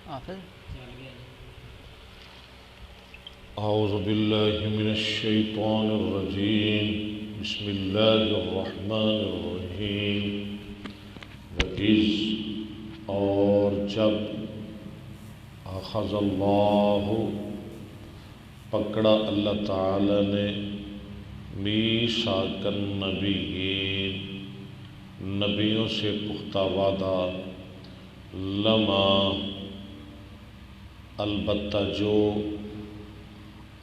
اعوذ باللہ من الشیطان الرجیم بسم اللہ الرحمن الرحیم وَإِذْ اور جب اخذ اللہ پکڑا اللہ تعالی نے میثاق النبیین نبیوں سے پختہ وعدہ لما البتہ جو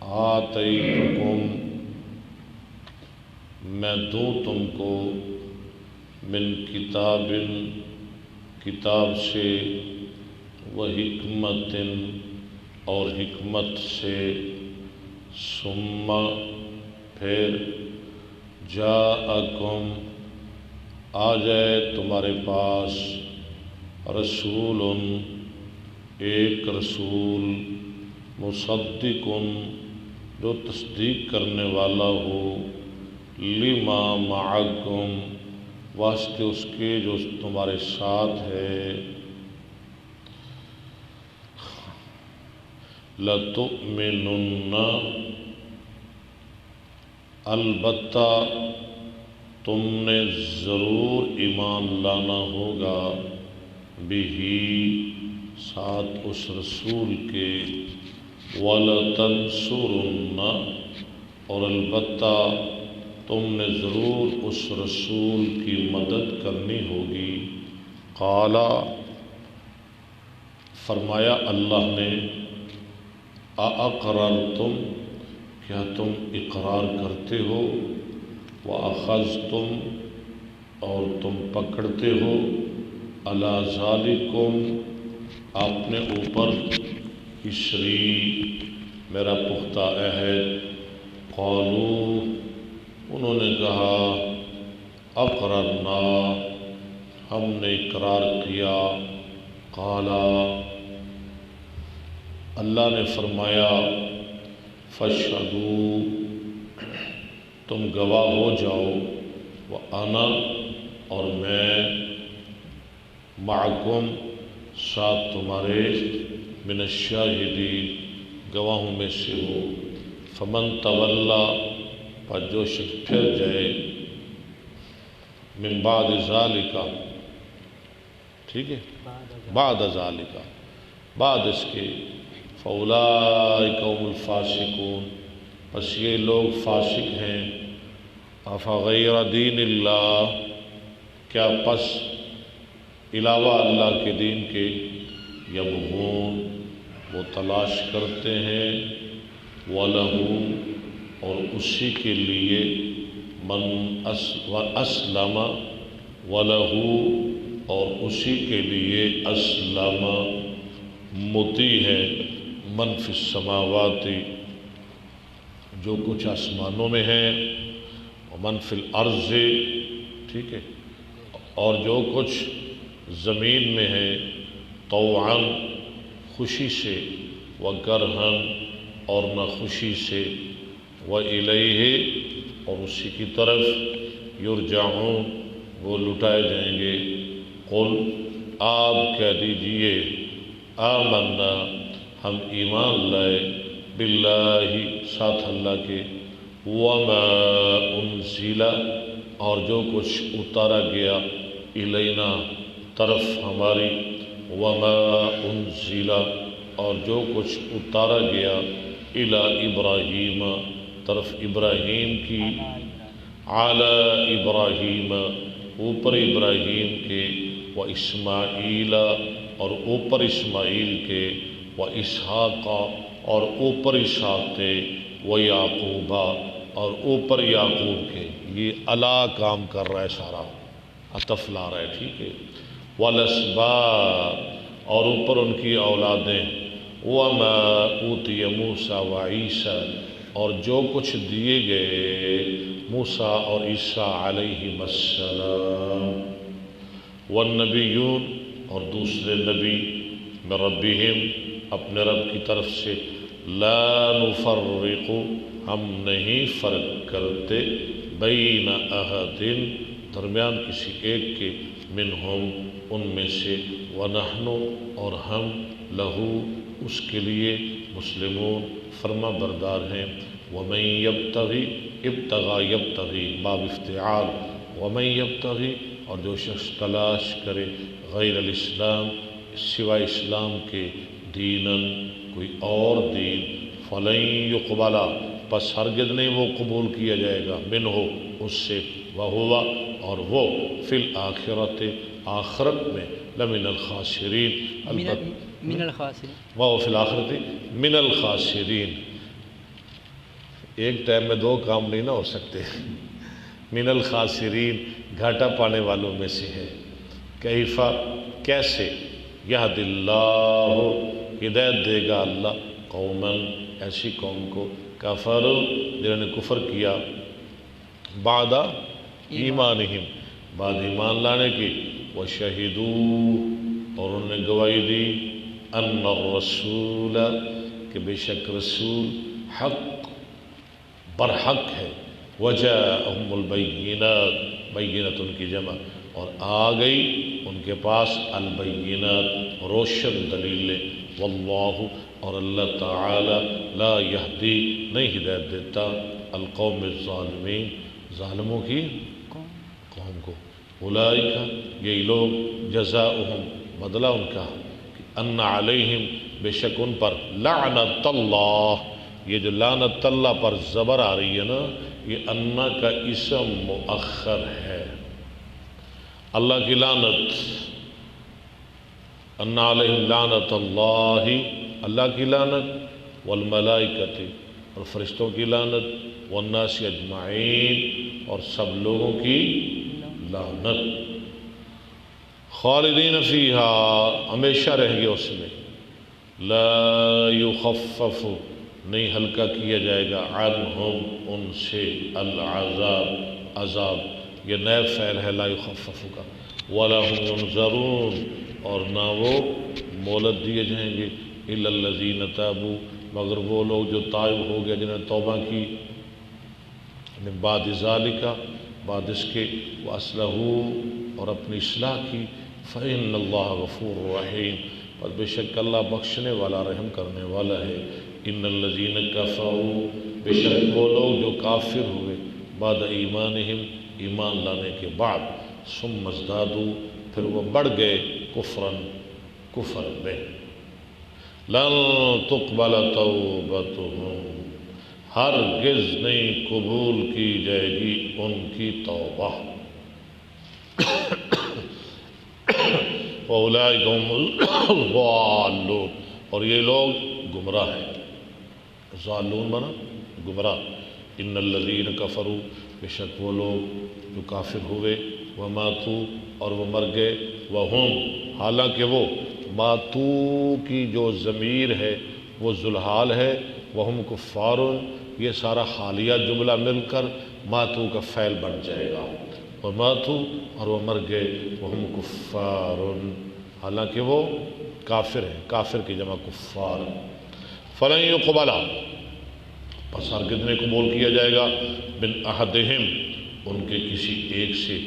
آتیتکم میں دوں تم کو من کتاب کتاب سے و حکمت اور حکمت سے ثم پھر جاءکم آ جائے تمہارے پاس رسول ایک رسول مصدق جو تصدیق کرنے والا ہو لما معکم واسطے اس کے جو تمہارے ساتھ ہے لَتُؤْمِنُنَّ البتہ تم نے ضرور ایمان لانا ہوگا بِهِ ساتھ اس رسول کے وَلَتَنْصُرُنَّ اور البتہ تم نے ضرور اس رسول کی مدد کرنی ہوگی قال فرمایا اللہ نے اَأَقْرَرْتُمْ کیا تم اقرار کرتے ہو وَأَخَذْتُمْ اور تم پکڑتے ہو عَلَى ذَلِكُمْ اپنے اوپر اِسْرِی میرا پختہ عہد قالوا انہوں نے کہا اقررنا ہم نے اقرار کیا قال اللہ نے فرمایا فاشہدوا تم گواہ ہو جاؤ وَأَنَا اور میں معکم ساتھ تمہارے من الشاہدین گواہوں میں سے ہو فمن تولا پر جو شخص پھر جائے من بعد ذالک ٹھیک ہے بعد ذالک بعد اس کے فاولئک هم الفاسقون پس یہ لوگ فاسق ہیں افغیر دین اللہ کیا پس علاوہ اللہ کے دین کے یبغون وہ تلاش کرتے ہیں وَلَهُ اور اسی کے لیے من اسلم وَلَهُ اور اسی کے لیے اسلم مطیع ہے من فی السماوات جو کچھ آسمانوں میں ہے ومن فی الارض ٹھیک ہے اور جو کچھ زمین میں ہے طوعاً خوشی سے وکرہاً اور نہ خوشی سے وإلیہ اور اسی کی طرف یرجعون وہ لٹائے جائیں گے قل آپ کہہ دیجئے آمنا ہم ایمان لائے باللہ ساتھ اللہ کے وما انزل اور جو کچھ اتارا گیا الینا طرف ہماری وما انزل اور جو کچھ اتارا گیا الی ابراہیم طرف ابراہیم کی اعلی ابراہیم اوپر ابراہیم کے و اسماعیل اور اوپر اسماعیل کے و اسحاق اور اوپر اسحاق کے و یعقوب اور اوپر یعقوب کے یہ الا کام کر رہا ہے سارا عطف لا رہا ہے ٹھیک ہے والاسباط اور اوپر ان کی اولادیں وما اوتی موسیٰ و عیسیٰ اور جو کچھ دیے گئے موسیٰ اور عیسیٰ علیہم السلام والنبیون اور دوسرے نبی من ربہم اپنے رب کی طرف سے لا نفرق ہم نہیں فرق کرتے بین احد درمیان کسی ایک کے منہم ان میں سے، ونحن اور ہم، لہو اس کے لیے، مسلمون فرما بردار ہیں، ومن یبتغی، ابتغا یبتغی باب افتعال، ومن یبتغی اور جو شخص تلاش کرے، غیر الاسلام سوائے اسلام کے، دیناً کوئی اور دین، فلن یقبل پس ہرگز نہیں وہ قبول کیا جائے گا، منہ اس سے، وہوا اور وہ، فی الآخرۃ آخرت میں، لمن الخاسرین من الخاسرین، وہو فی الآخرۃ من الخاسرین، ایک ٹائم میں دو کام نہیں نہ ہو سکتے، من الخاسرین گھاٹا پانے والوں میں سے ہے، کیفا کیسے، یہد اللہ ہدایت دے گا اللہ، قوماً ایسی قوم کو، کفر جنہوں نے کفر کیا، بعد ایمانہم بعد ایمان لانے کی، وشہدوا اور انہوں نے گواہی دی، ان الرسول کہ بے شک رسول حق برحق ہے، وجاءہم البینات بینت ان کی جمع اور آ گئی ان کے پاس البینات روشن دلیلیں، واللہ اور اللہ تعالی لا یہدی نہیں ہدایت دیتا القوم الظالمین ظالموں کی قوم کو، اولئک یہی لوگ، جزاؤہم بدلہ ان کا، ان علیہم بے شک ان پر، لعنت اللہ یہ جو لعنت اللہ پر زبر آ رہی ہے نا، یہ انا کا اسم مؤخر ہے، اللہ کی لعنت، ان علیہم لعنت اللہ اللہ کی لعنت، والملائکۃ اور فرشتوں کی لعنت، والناس اجمعین اور سب لوگوں کی لعنت، خالدین فیہا ہمیشہ رہیں گے اس میں، لا یخفف نہیں ہلکا کیا جائے گا، عنہم ان سے، العذاب عذاب یہ نئے فعل ہے لا یخفف کا، ولا هم ینظرون اور نہ وہ مہلت دیے جائیں گے، الا الذین تابوا مگر وہ لوگ جو تائب ہو گئے جنہوں نے توبہ کی، من بعد ذالک بعد اس کے، واصلحوا اور اپنی اصلاح کی، فإن اللہ غفور رحیم پر بے شک اللہ بخشنے والا رحم کرنے والا ہے، ان الذین کفروا بے شک وہ لوگ جو کافر ہوئے، بعد ایمانہم ایمان لانے کے بعد، ثم ازدادوا پھر وہ بڑھ گئے، کفراً کفر میں، لن تقبل توبتہم ہرگز نہیں قبول کی جائے گی ان کی توبہ، وَأُولَٰئِكَ هُمُ الضَّالُّونَ اور یہ لوگ گمراہ ہیں، ضالون بنا گمراہ، ان الذین کفروا بے شک وہ لوگ جو کافر ہوئے، وماتوا اور وہ مر گئے، وہم حالانکہ وہ، ماتو کی جو ضمیر ہے وہ ذوالحال ہے، وہم کفار یہ سارا حالیہ جملہ مل کر ماتو کا فعل بن جائے گا، وماتوا اور وہ مر گئے، وہم کفار حالانکہ وہ کافر ہیں، کافر کی جمع کفار، فلن یقبل پس ہرگز نہیں قبول کیا جائے گا، من احدہم ان کے کسی ایک سے،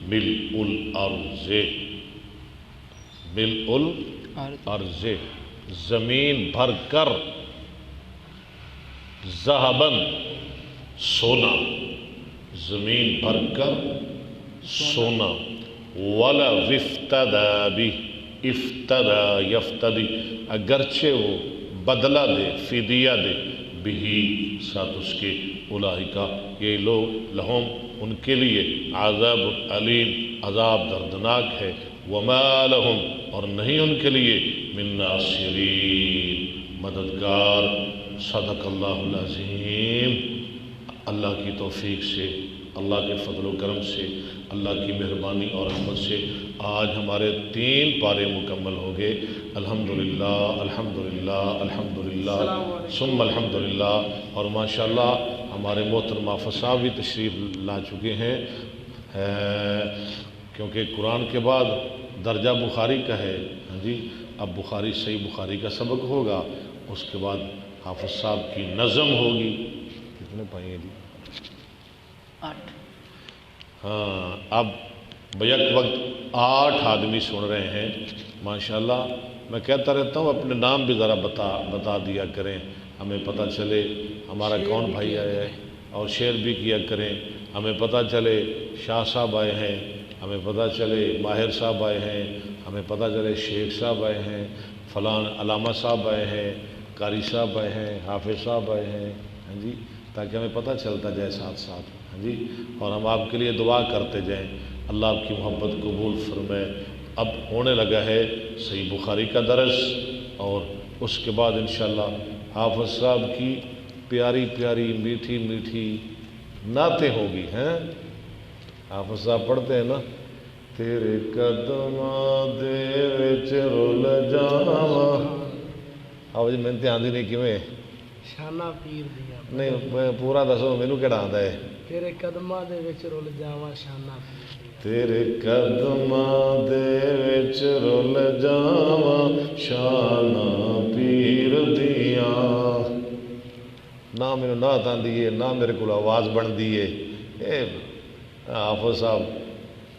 ملء الارض ملء الارض زمین بھر کر، ذہباً سونا زمین بھر کر سونا، ولا افتدی بھی افتدی یفتدی اگرچہ وہ بدلہ دے فدیہ دے، بھی ساتھ اس کے، اولئکا یہ لوگ، لہم ان کے لیے، عذاب علیم عذاب دردناک ہے، وما لہم اور نہیں ان کے لیے، من ناصرین مددگار، صدق اللہ العظیم۔ اللہ کی توفیق سے، اللہ کے فضل و کرم سے، اللہ کی مہربانی اور رحمت سے آج ہمارے 3 پارے مکمل ہو گئے، الحمدللہ الحمدللہ الحمدللہ ثم الحمدللہ، اور ماشاءاللہ ہمارے محترم حافظ صاحب بھی تشریف لا چکے ہیں، کیونکہ قرآن کے بعد درجہ بخاری کا ہے، ہاں جی، اب بخاری صحیح بخاری کا سبق ہوگا، اس کے بعد حافظ صاحب کی نظم ہوگی، کتنے پائیں جی؟ 8 ہاں، اب بیک وقت 8 آدمی سن رہے ہیں ماشاءاللہ. میں کہتا رہتا ہوں اپنے نام بھی ذرا بتا دیا کریں، ہمیں پتہ چلے ہمارا کون بھائی آیا ہے، اور شیئر بھی کیا کریں، ہمیں پتہ چلے شاہ صاحب آئے ہیں، ہمیں پتہ چلے ماہر صاحب آئے ہیں، ہمیں پتہ چلے شیخ صاحب آئے ہیں، فلان علامہ صاحب آئے ہیں، قاری صاحب آئے ہیں، حافظ صاحب آئے ہیں. ہاں جی، تاکہ ہمیں پتہ چلتا جائے ساتھ ساتھ. ہاں جی، اور ہم آپ کے لیے دعا کرتے جائیں، اللہ آپ کی محبت قبول فرمائے. اب ہونے لگا ہے صحیح بخاری کا درس، اور اس کے بعد انشاءاللہ حافظ صاحب کی پیاری پیاری میٹھی میٹھی نعتیں ہوگی. ہیں حافظ صاحب پڑھتے ہیں نا، تیرے قدماں دے وچ رول جاواں. آؤ جی، میں دھیان دی نہیں کیویں شانہ پیر دیا نہیں پورا دسو، مینوں کیڑا آندا ہے. تیرے قدماں دے وچ رول جاواں شانہ پیر دیا. تیرے قدماں دے وچ رول جاواں شانہ پیر دیاں. نہ مینوں نعت آندی ہے، نہ میرے کول آواز بنتی ہے. اے حافظ صاحب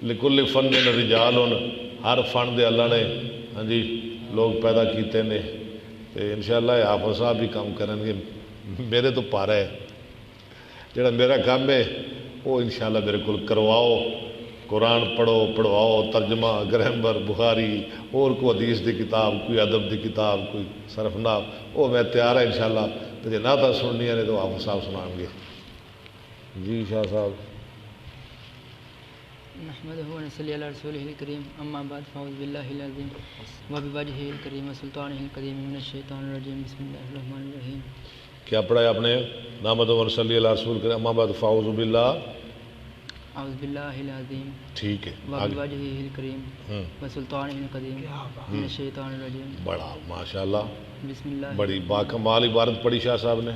لکل فن رجال، ہر فن دے اللہ نے ہاں جی لوگ پیدا کیتے نے. انشاءاللہ حافظ صاحب بھی کام کریں گے. میرے تو پارا ہے، جڑا میرا کام ہے وہ انشاءاللہ میرے کو کرواؤ. قرآن پڑھو، پڑھواؤ، ترجمہ، گرامر، بخاری، اور کوئی حدیث دی کتاب، کوئی ادب دی کتاب، کوئی صرف نحو، وہ میں تیار ہے انشاءاللہ. تو جی نعتیں سننی ہے تو حافظ صاحب سنائیں گے. جی شاہ صاحب. نحمده ونصلي على رسوله الكريم، اما بعد فاعوذ بالله العظيم وبوجهه الكريم وسلطانه القديم من الشيطان الرجيم. بسم الله الرحمن الرحيم. کیا پڑھا ہے آپ نے؟ نحمده ونصلي على رسول الكريم، اما بعد فاعوذ باللہ. اعوذ بالله العظيم ٹھیک ہے، وبوجهه الكريم وسلطانه القديم من الشيطان الرجيم. بڑا ماشاءاللہ، بسم اللہ. بڑی باکمال عبارت پڑھی شاہ صاحب نے.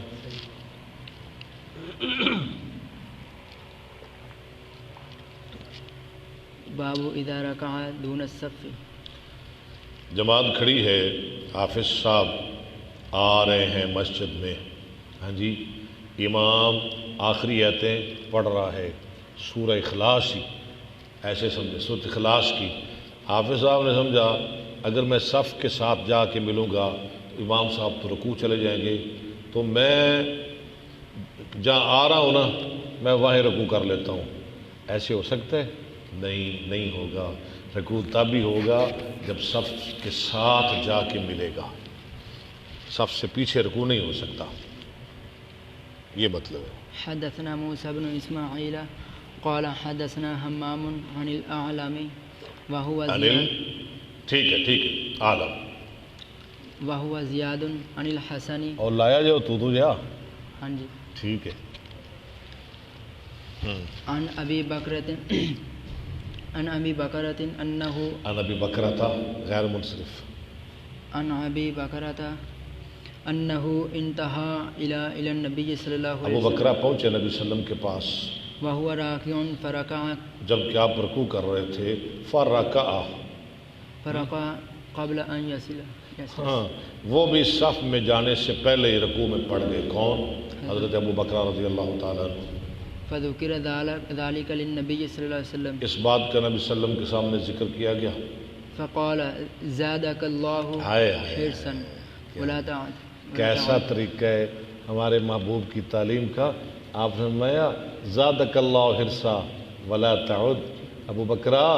باب اذا رکع دون الصف. جماعت کھڑی ہے، حافظ صاحب آ رہے ہیں مسجد میں. ہاں جی، امام آخری آیتیں پڑھ رہا ہے، سورہ اخلاص ہی ایسے سمجھے، سورہ اخلاص کی. حافظ صاحب نے سمجھا اگر میں صف کے ساتھ جا کے ملوں گا امام صاحب تو رکوع چلے جائیں گے، تو میں جہاں آ رہا ہوں نا میں وہیں رکوع کر لیتا ہوں. ایسے ہو سکتا ہے؟ نہیں ہوگا. رکوع تب ہی ہوگا جب صف کے ساتھ جا کے ملے گا. صف سے پیچھے رکوع نہیں ہو سکتا، یہ مطلب ہے. حدثنا موسى بن اسماعيل قال حدثنا حمام عن الاعلم وهو زياد. ٹھیک ہے عالم. وهو زياد عن الحسن. اور لایا جو تو جا. ہاں جی. ٹھیک ہے. عن ابی بکرۃ انه عن ابی بکرۃ غیر منصرف. عن ابی بکرۃ انه انتهى الى النبي صلی اللہ علیہ ابو وسلم. بکرہ پہنچے نبی صلی اللہ علیہ وسلم کے پاس وهو راكع فركع. جب کہ آپ رکوع کر رہے تھے. فرکع قبل ان يصل. ہاں، وہ بھی صف میں جانے سے پہلے ہی رکوع میں پڑ گئے. کون؟ حضرت ابو بکر رضی اللہ تعالیٰ عنہ. فذكر ذلك للنبي صلی اللہ علیہ وسلم. اس بات کا نبی صلی اللہ علیہ وسلم کے سامنے ذکر کیا گیا. فقال زادك الله حرصا ولا تعد. کیسا طریقہ ہے ہمارے محبوب کی تعلیم کا. آپ نے فرمایا زادک اللہ حرصا ولا تعد. ابو بکرا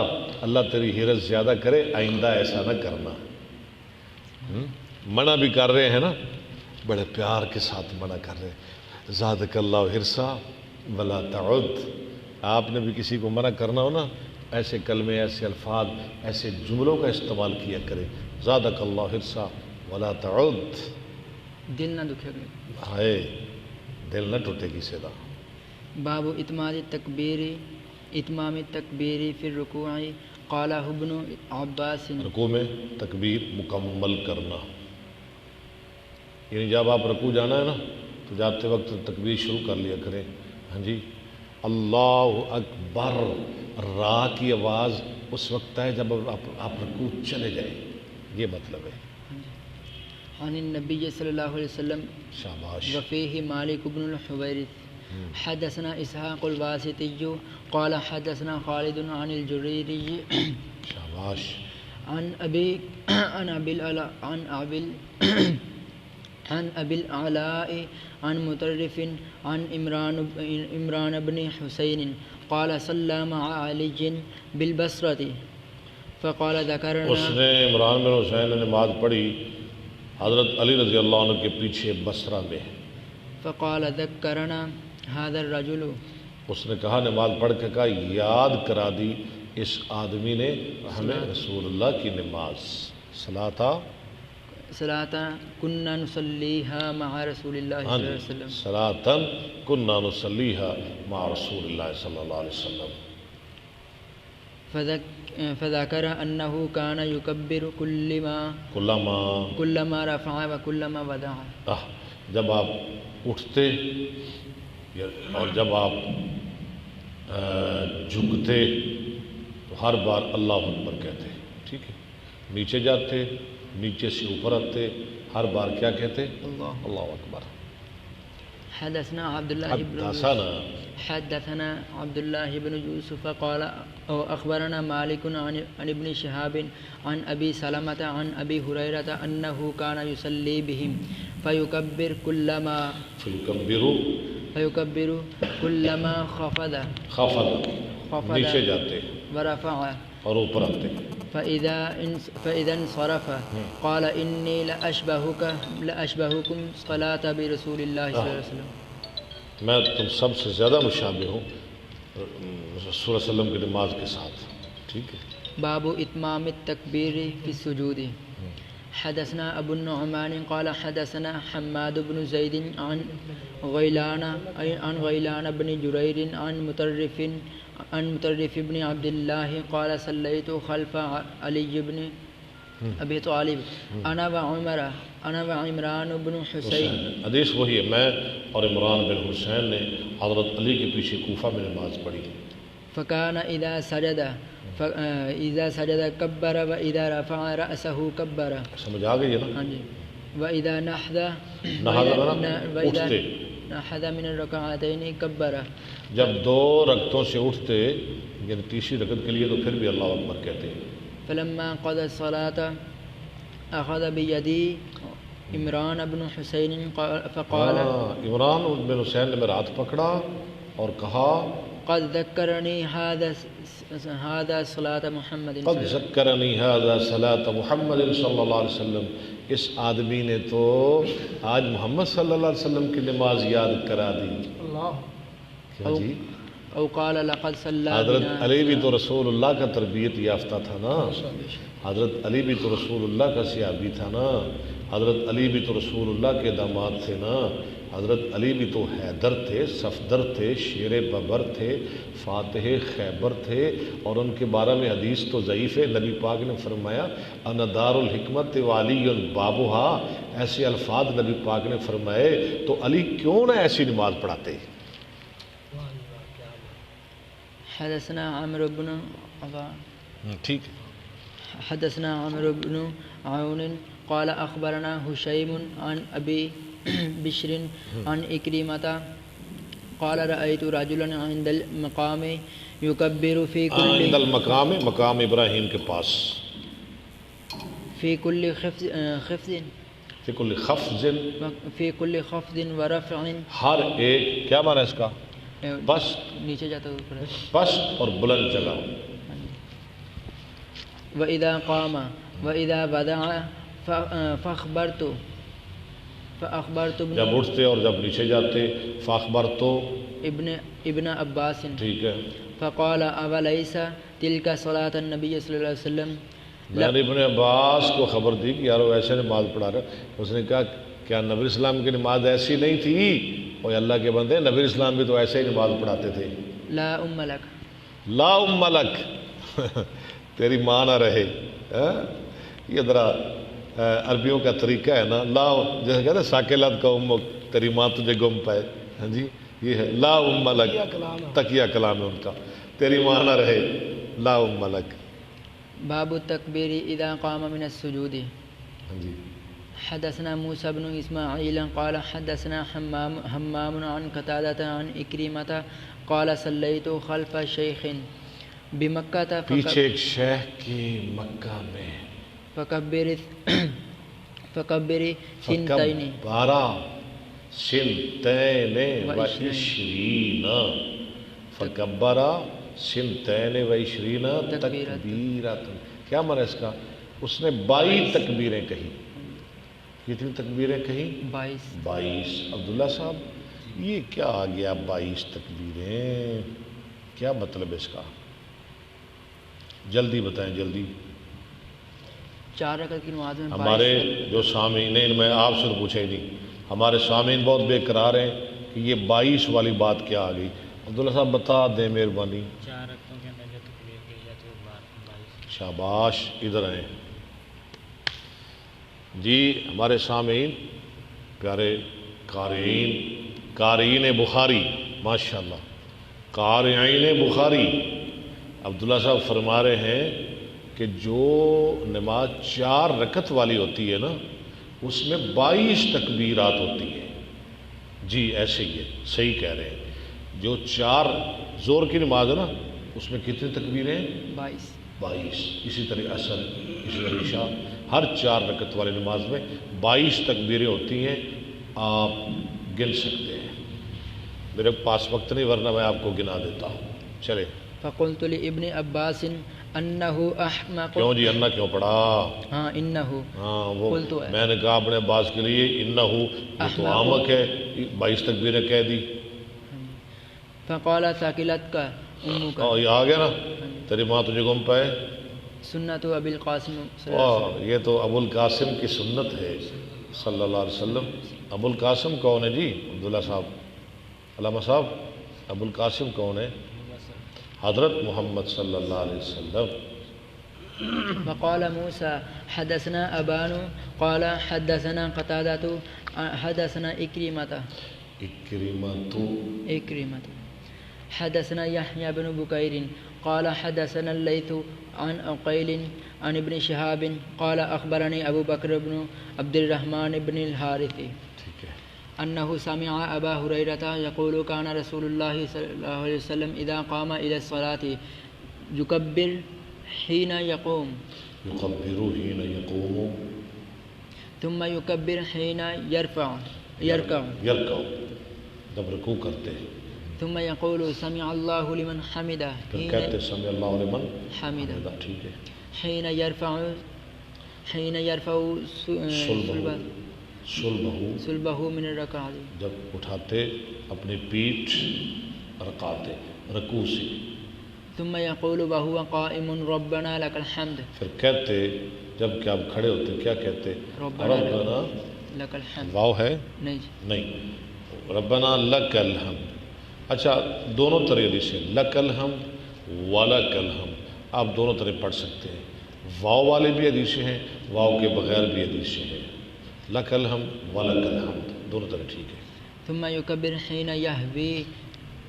اللہ تیری حرص زیادہ کرے، آئندہ ایسا نہ کرنا. منع بھی کر رہے ہیں نا، بڑے پیار کے ساتھ منع کر رہے ہیں. زادک اللہ حرصا ولا تعد. آپ نے بھی کسی کو منع کرنا ہو نا، ایسے کلمے، ایسے الفاظ، ایسے جملوں کا استعمال کیا کرے. زادک اللہ حرصا ولا تعد. دل نہ دکھے گا. ہائے، دل نہ ٹوٹے کسی کا. باب اتمام التکبیر فی الرکوع. قال ابن عباس. رکوع میں تکبیر مکمل کرنا، یعنی جب آپ رکوع جانا ہے نا تو جاتے وقت تکبیر شروع کر لیا کریں. ہاں جی، اللہ اکبر. را کی آواز اس وقت ہے جب آپ رکوع چلے جائیں، یہ مطلب ہے. عن النبی صلی اللہ علیہ وسلم. شاباش. وفیہ مالک بن الحویرث حدثنا اسحاق الواسطي قال حدثنا خالد عن الجريري شاباش. عن ابي العلاء عن مطرف عن عمران بن حسين قال صلى مع علي بالبصرة فقال اس ذكرنا نے عمران بن حسین نے نماز پڑھی حضرت علی رضی اللہ عنہ کے پیچھے بصرہ میں. فقال ذكرنا هذا الرجل اس نے کہا نماز پڑھ کے کہا یاد کرا دی اس آدمی نے ہمیں رسول اللہ کی نماز صلاة كنا نصليها مع رسول الله صلى الله عليه وسلم صلاۃ کنا نصلیھا مع رسول اللہ صلی اللہ علیہ وسلم. فذكر أنه كان يكبر كلما رفع وكلما وضع. جب آپ اٹھتے اور جب آپ جھکتے تو ہر بار اللہ اکبر کہتے. ٹھیک ہے. نیچے جاتے نیچے سے اوپر آتے ہر بار کیا کہتے؟ اللہ اکبر. حدثنا عبد الله بن يوسف قال أخبرنا مالك عن ابن شهاب عن أبي سلمة عن أبي هريرة أنه كان يصلي بهم فيكبر كلما خفض نیچے جاتے ورفع اور اوپر آتے. فإذا انصرف قال إني لأشبهكم صلاة برسول الله صلى الله عليه وسلم. میں تم سب سے زیادہ مشابہ ہوں رسول اللہ علیہ وسلم کی نماز کے ساتھ. ٹھیک ہے. باب اتمام التکبیر فی السجود. حدثنا ابو النعمان قال حدثنا حماد بن زید عن غیلان بن جریر عن مطرف بن عبد الله قال صلیت خلف علی بن ابی طالب انا وعمران بن حسین. حدیث وہی ہے میں اور عمران بن حسین نے حضرت علی کے پیچھے کوفہ میں نماز پڑھی. فکان اذا سجد کبر واذا رفع رأسه کبر. سمجھ آ گئی ہے نا؟ ہاں جی. واذا نحد من الرکعتین کبر. جب دو رکعتوں سے اٹھتے یعنی تیسری رکعت کے لیے تو پھر بھی اللہ اکبر کہتے ہیں. فلما قضى الصلاة أخذ بيدي عمران بن حسين فقال عمران بن حسین نے میرا ہاتھ پکڑا اور کہا قد ذكرني هذا صلاة محمد قد ذكرني هذا صلاة محمد صلی اللہ علیہ وسلم. اس آدمی نے تو آج محمد صلی اللہ علیہ وسلم کی نماز یاد کرا دی. کیا جی؟ او قال لقد صلى. حضرت علی بھی تو رسول اللہ کا تربیت یافتہ تھا نا. حضرت علی بھی تو رسول اللہ کا صحابی تھا نا. حضرت علی بھی تو رسول اللہ کے داماد تھے نا. حضرت علی بھی تو حیدر تھے، صفدر تھے، شیر ببر تھے، فاتح خیبر تھے. اور ان کے بارے میں حدیث تو ضعیف ہے. نبی پاک نے فرمایا انا دار الحکمت وعلی بابھا. ایسے الفاظ نبی پاک نے فرمائے تو علی کیوں نہ ایسی نماز پڑھاتے. حدثنا عمرو بن ٹھیک. حدثنا عمرو بن عون قال اخبرنا هشيم عن ابي بشر عن إكرمة قال رأيت رجلا عند المقام يكبر في كل عند المقام مقام ابراہیم کے پاس في كل خفض فی کل خفض في كل خفض ورفع. ہر ایک کیا معنی ہے اس کا؟ بس نیچے جاتا ہے اوپر. بس اور بلند جگہ. وإذا قام وإذا بدع فأخبرت جب اٹھتے اور جب نیچے جاتے فاخبرت ابن عباس. ٹھیک ہے. فقال أوليس تلك صلاة النبي صلی اللہ علیہ وسلم. میں نے ابن عباس کو خبر دی کہ یار وہ ایسے نماز پڑھا رہا. اس نے کہا کیا نبی اسلام کی نماز ایسی نہیں تھی؟ اور اللہ کے بندے نبی اسلام بھی تو ایسے ہی نماز پڑھاتے تھے. لا ام لک. لا ام لک تیری ماں نہ رہے. یہ ذرا عربیوں کا طریقہ ہے نا. لا جیسے کہتے ہیں ساکلات کا امک تیری ماں تجھے گم پائے. ہاں جی یہ ہے لا ام لک. تقیہ کلام ہے ان کا. تیری ماں نہ رہے لا ام لک. باب التکبیر اذا قام من السجود. ہاں جی. حدثنا موسى بن إسماعيل قال حدثنا حمام عن قتادة عن إكرمة قال صليت خلف شيخ بمكة پیچھے ایک شیخ کی مکہ میں فكبر ثنتين فکبرا سنتین وعشرین فکبرا سنتین وعشرین تکبیرۃ. کیا معنی اس کا؟ اس نے 22 تکبیریں کہی. کتنی تکبیریں کہی؟ 22. عبداللہ صاحب یہ کیا آ گیا 22 تکبیریں؟ کیا مطلب اس کا؟ جلدی بتائیں جلدی. 4 رکعت کی نماز میں ہمارے جو سامعین، میں آپ سے پوچھے نہیں، ہمارے سامعین بہت بے قرار ہیں کہ یہ 22 والی بات کیا آ گئی. عبداللہ صاحب بتا دیں مہربانی. 4 رکعتوں کے اندر جو تکبیر کی جاتی ہے 22. شاباش، ادھر آئیں جی. ہمارے سامعین پیارے قارئین بخاری، ماشاءاللہ قارئین بخاری، عبداللہ صاحب فرما رہے ہیں کہ جو نماز 4 رکعت والی ہوتی ہے نا اس میں 22 تکبیرات ہوتی ہیں. جی ایسے ہی ہے، صحیح کہہ رہے ہیں. جو 4 زور کی نماز ہے نا اس میں کتنی تکبیریں؟ 22. اسی طرح عصر، اسی طرح عشاء، ہر 4 رکعت والی نماز میں 22 تکبیریں ہوتی ہیں. آپ گن سکتے ہیں. میرے پاس وقت نہیں ورنہ میں آپ کو گنا دیتا ہوں. چلے. فقلت لابن عباس انه احمق. کیوں جی انہ کیوں پڑھا؟ ہاں انه. ہاں وہ قلت میں نے کہا اپنے عباس کے لیے انہ یہ تو احمق ہے. 22 تکبیریں کہہ دی. فقال ثقلتك امك. یہ آ گیا نا، تیری ماں تجھے گم پائے. سنت ابی القاسم صلی اللہ علیہ وسلم. یہ تو ابو القاسم کی سنت ہے صلی اللہ علیہ وسلم. ابو القاسم کون ہے جی؟ عبداللہ صاحب، علامہ صاحب، ابو القاسم کون ہے؟ حضرت محمد صلی اللہ علیہ وسلم. فقال موسى حدثنا ابان قال حدثنا قتادة حدثنا إكرمة حدثنا يحيى بن بكير قال حدثنا الليث عن عقيل عن ابن شهاب قال أخبرني أبو بكر بن عبد الرحمن بن الحارث أنه سمع أبا هريرة يقول كان رسول الله صلى الله عليه وسلم إذا قام إلى الصلاة يكبر حين يقوم ثم يكبر حين يركع جب رکوع کرتے ہیں ثم يقول سمع الله لمن حمده پھر کہتے سمع اللہ لمن حمده. ٹھیک ہے. حين يرفع صلبه من الركعة. جب اٹھاتے اپنی پیٹھ رکعتے رکوع سے. ثم يقول وهو قائم ربنا لك الحمد. پھر کہتے جب کہ آپ کھڑے ہوتے کیا کہتے؟ ربنا لك الحمد. واو ہے نہیں ربنا لک الحمد. اچھا دونوں طرح سے لک الحمد ولک الحمد آپ دونوں طرح پڑھ سکتے ہیں. واو والے بھی حدیثیں ہیں، واو کے بغیر بھی حدیثیں ہیں. لک الحمد ولک الحمد دونوں طرح ٹھیک ہے. ثم يكبر حين يهوي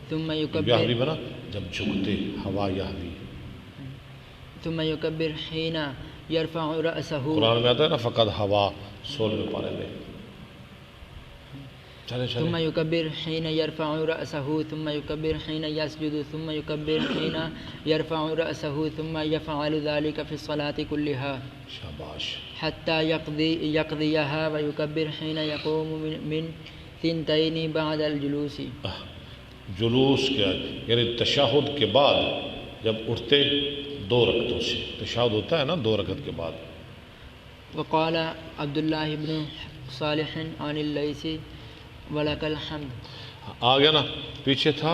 ثم یہوی يكبر بنا جب جھکتے ہوا یہوی. ثم يكبر حين يرفع رأسه. قرآن میں آتا ہے نا فقط ہوا 16ویں پارے میں. ثم يكبر حين يرفع رأسه ثم يكبر حين يسجد ثم يكبر حين يرفع رأسه ثم يفعل ذلك في الصلاة كلها شاباش حتى يقضيها ويكبر حين يقوم من ثنتين بعد الجلوس. جلوس کیا یعنی تشہد کے بعد جب اٹھتے 2 رکعتوں سے. تشہد ہوتا ہے نا 2 رکعت کے بعد. وقال عبد الله بن صالح عن الليث ولك الحمد. آ گیا نا، پیچھے تھا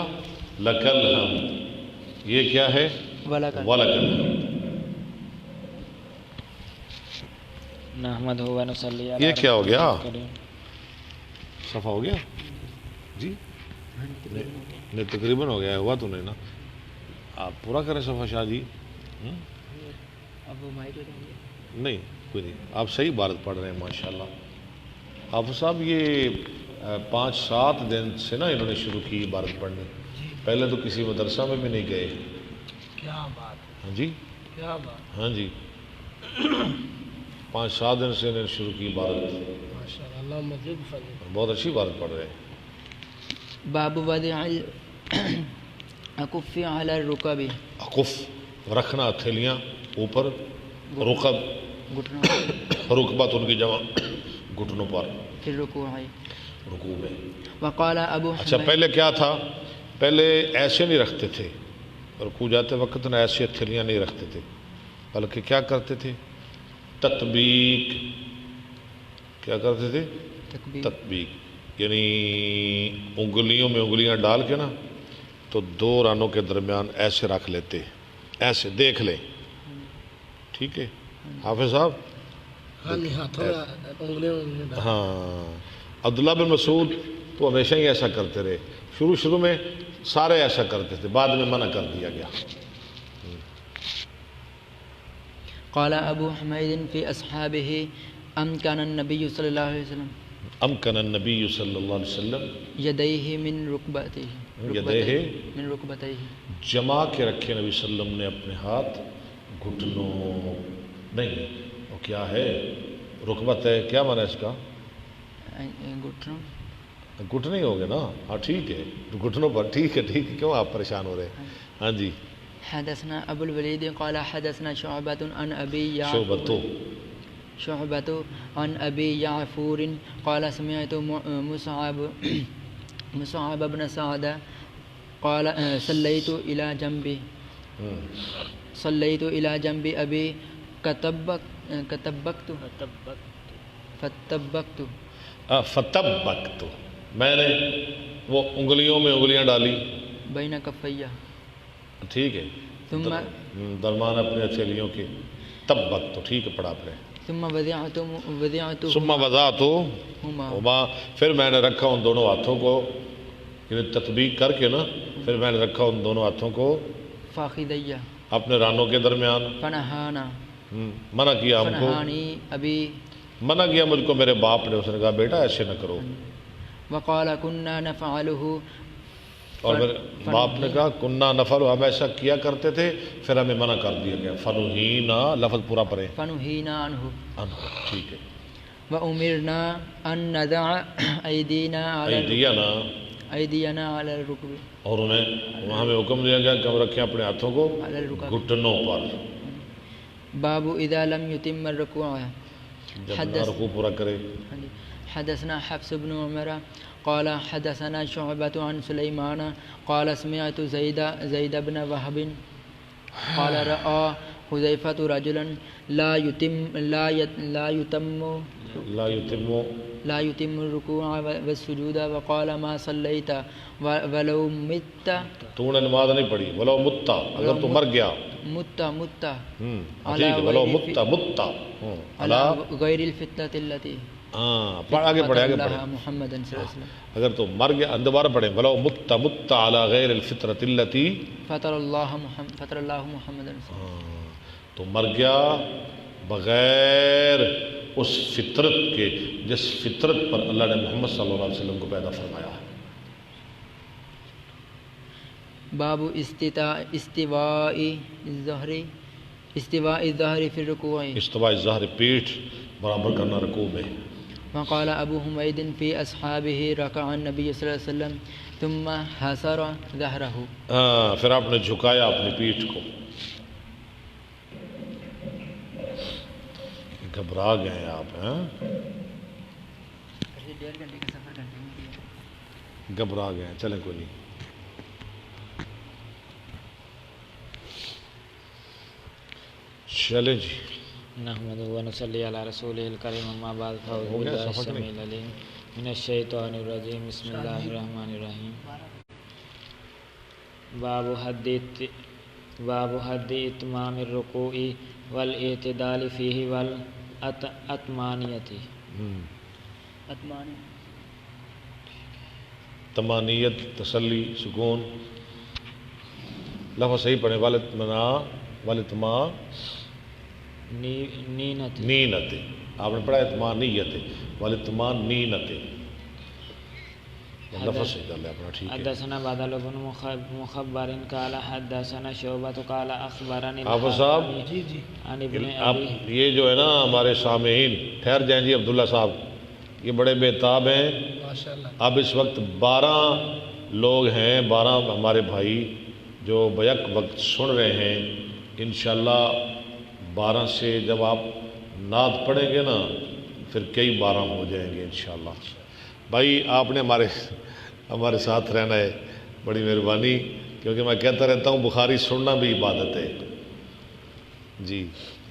لک الحمد، یہ کیا ہے؟ ولك الحمد. نحمد ہوا نصلی یہ کیا ہو گیا؟ صفحہ ہو گیا جی؟ نہیں تقریباً ہو گیا. ہوا تو نہیں نا؟ آپ پورا کریں صفحہ شاہ جی. نہیں کوئی نہیں، آپ صحیح عبارت پڑھ رہے ہیں ماشاءاللہ. حافظ صاحب یہ 5-7 دن سے نا انہوں نے شروع کی عبارت پڑھنی. پہلے تو کسی مدرسہ میں بھی نہیں گئے. کیا بات. ہاں جی کیا بات. ہاں جی. 5-7 دن سے انہیں شروع کی عبارت. ماشاء اللہ، اللہ مزید فضل. بہت اچھی عبارت پڑھ رہے ہیں. باب وضع اکف علی الرکب، عقف رکھنا ہتھیلیاں اوپر، رکب گھٹنوں، رکبت ان کی جمع گھٹنوں پر پھر رکوع. رکوع میں. وقال ابو اچھا حمید، پہلے کیا تھا؟ پہلے ایسے نہیں رکھتے تھے، رکوع جاتے وقت نہ ایسی ہتھیلیاں نہیں رکھتے تھے، بلکہ کیا کرتے تھے؟ تطبیق. کیا کرتے تھے؟ تکبیر، تطبیق، یعنی انگلیوں میں انگلیاں ڈال کے نا تو 2 رانوں کے درمیان ایسے رکھ لیتے، ایسے دیکھ لیں. ٹھیک ہے حافظ صاحب؟ ہاں جی، ہاتھوں میں انگلیوں میں ہاں. عبداللہ بن مسعود تو ہمیشہ ہی ایسا کرتے رہے، شروع میں سارے ایسا کرتے تھے، بعد میں منع کر دیا گیا. قال ابو حمید فی اصحابہ امکن النبی صلی اللہ علیہ وسلم امکن النبی صلی اللہ علیہ وسلم یدیہ من رکبتیہ، یدیہ من رکبتیہ، جما کے رکھے نبی صلی اللہ علیہ وسلم نے اپنے ہاتھ گھٹنوں. نہیں وہ کیا ہے؟ رکبت ہے، کیا معنی ہے اس کا؟ گھٹنوں. گھٹنے ہی ہو گئے نا. ہاں ٹھیک ہے، گھٹنوں پر. ٹھیک ہے کیوں آپ پریشان ہو رہے ہیں؟ ہاں جی. حدثنا ابو الولید قال حدثنا شعبۃ عن ابی شعبتو شعبۃ عن ابی یعفور قال سمعت مصعب بن سعد قال صلیت الی جنب ابی فتبکت فتبکت، میں نے وہ انگلیوں میں انگلیاں ڈالی بین کفیہ، ٹھیک ہے، ثم درمیان اپنے ہتھیلیوں کے. تبک تو ٹھیک ہے پڑھا پڑے. ثم وضعت ثم وضعتهما، پھر میں نے رکھا ان دونوں ہاتھوں کو، یعنی تطبیق کر کے نا، پھر میں نے رکھا ان دونوں ہاتھوں کو فاخذیہ اپنے رانوں کے درمیان. فنہانا، منع کیا ہم کو، فنہانی ابی، منع کیا مجھ کو میرے باپ نے. اس نے کہا بیٹا ایسے نہ کرو. وقال كنا نفعله، اور میرے باپ نے کہا کننا نفل، ہم ایسا کیا کرتے تھے، پھر ہمیں منع کر دیا گیا. فنہینا، لفظ پورا پڑھیں. فنہینا عنہ، ٹھیک ہے. وامرنا ان ندع ایدینا، ایدینا علی الرکب، اور انہیں وہاں میں حکم دیا گیا کہ ہم رکھیں اپنے ہاتھوں کو علی الرکب. گھٹنوں پر. باب اذا لم يتم الركوع. جب نہ رکوع پورا کرے. حدثنا حفص بن عمر قال حدثنا شعبة عن سليمان قال سمعت زيد بن وهب قال رأى حذيفة رجلا لا يتم الركوع والسجود وقال ما صليت ولو مت. تو نے نماز نہیں پڑھی. ولو متا، اگر تو مر گیا. متا ٹھیک ہے، ولو متا على غير الفتنة التي آگے پڑھے محمد صلی اللہ علیہ وسلم. اگر تو مر گیا، دوبارہ پڑھیں. ولو مت على غیر الفطرۃ التي فطر اللہ محمد. تو مر گیا بغیر اس فطرت کے جس فطرت پر اللہ نے محمد صلی اللہ علیہ وسلم کو پیدا فرمایا. باب استواء الظہر فی الرکوع. استواء الظہر، پیٹھ برابر کرنا رکوع میں. وقال ابو حمید فی اصحابہ رکع النبی صلی اللہ علیہ وسلم ثم حسر ظہرہ. پھر آپ نے جھکایا اپنی پیٹھ کو. گھبرا گئے ہیں آپ؟ گھبرا گئے ہیں، چلیں کوئی نہیں. چلیں جی. نحمده ونصلي على رسوله الكريم اما بعد فاعوذ بالله السميع العليم من الشيطان الرجيم بسم الله الرحمن الرحيم. باب حد اتمام الركوع والاعتدال فيه والاتمانیت. تمانیت، تسلی، سکون. لفظ صحیح پڑھیں. والاتما نینت. آپ نے پڑھا اتمانیت، والاتما نینت. لفظ سے ڈالے اپنا، ٹھیک ہے۔ حدثنا بدل بن مخبر قال حدثنا شعبۃ قال اخبرني حافظ صاحب جی جی عن ابن آپ ابي یہ جو ہے نا ہمارے سامعین ٹھہر جائیں جی، عبداللہ صاحب یہ بڑے بےتاب ہیں۔ ماشاء اللہ اب اس وقت 12 لوگ ہیں، 12 ہمارے بھائی جو بیک وقت سن رہے ہیں۔ انشاءاللہ 12 سے جب آپ نعت پڑھیں گے نا پھر کئی 12 ہو جائیں گے انشاءاللہ۔ بھائی آپ نے ہمارے ساتھ رہنا ہے، بڑی مہربانی، کیونکہ میں کہتا رہتا ہوں بخاری سننا بھی عبادت ہے جی۔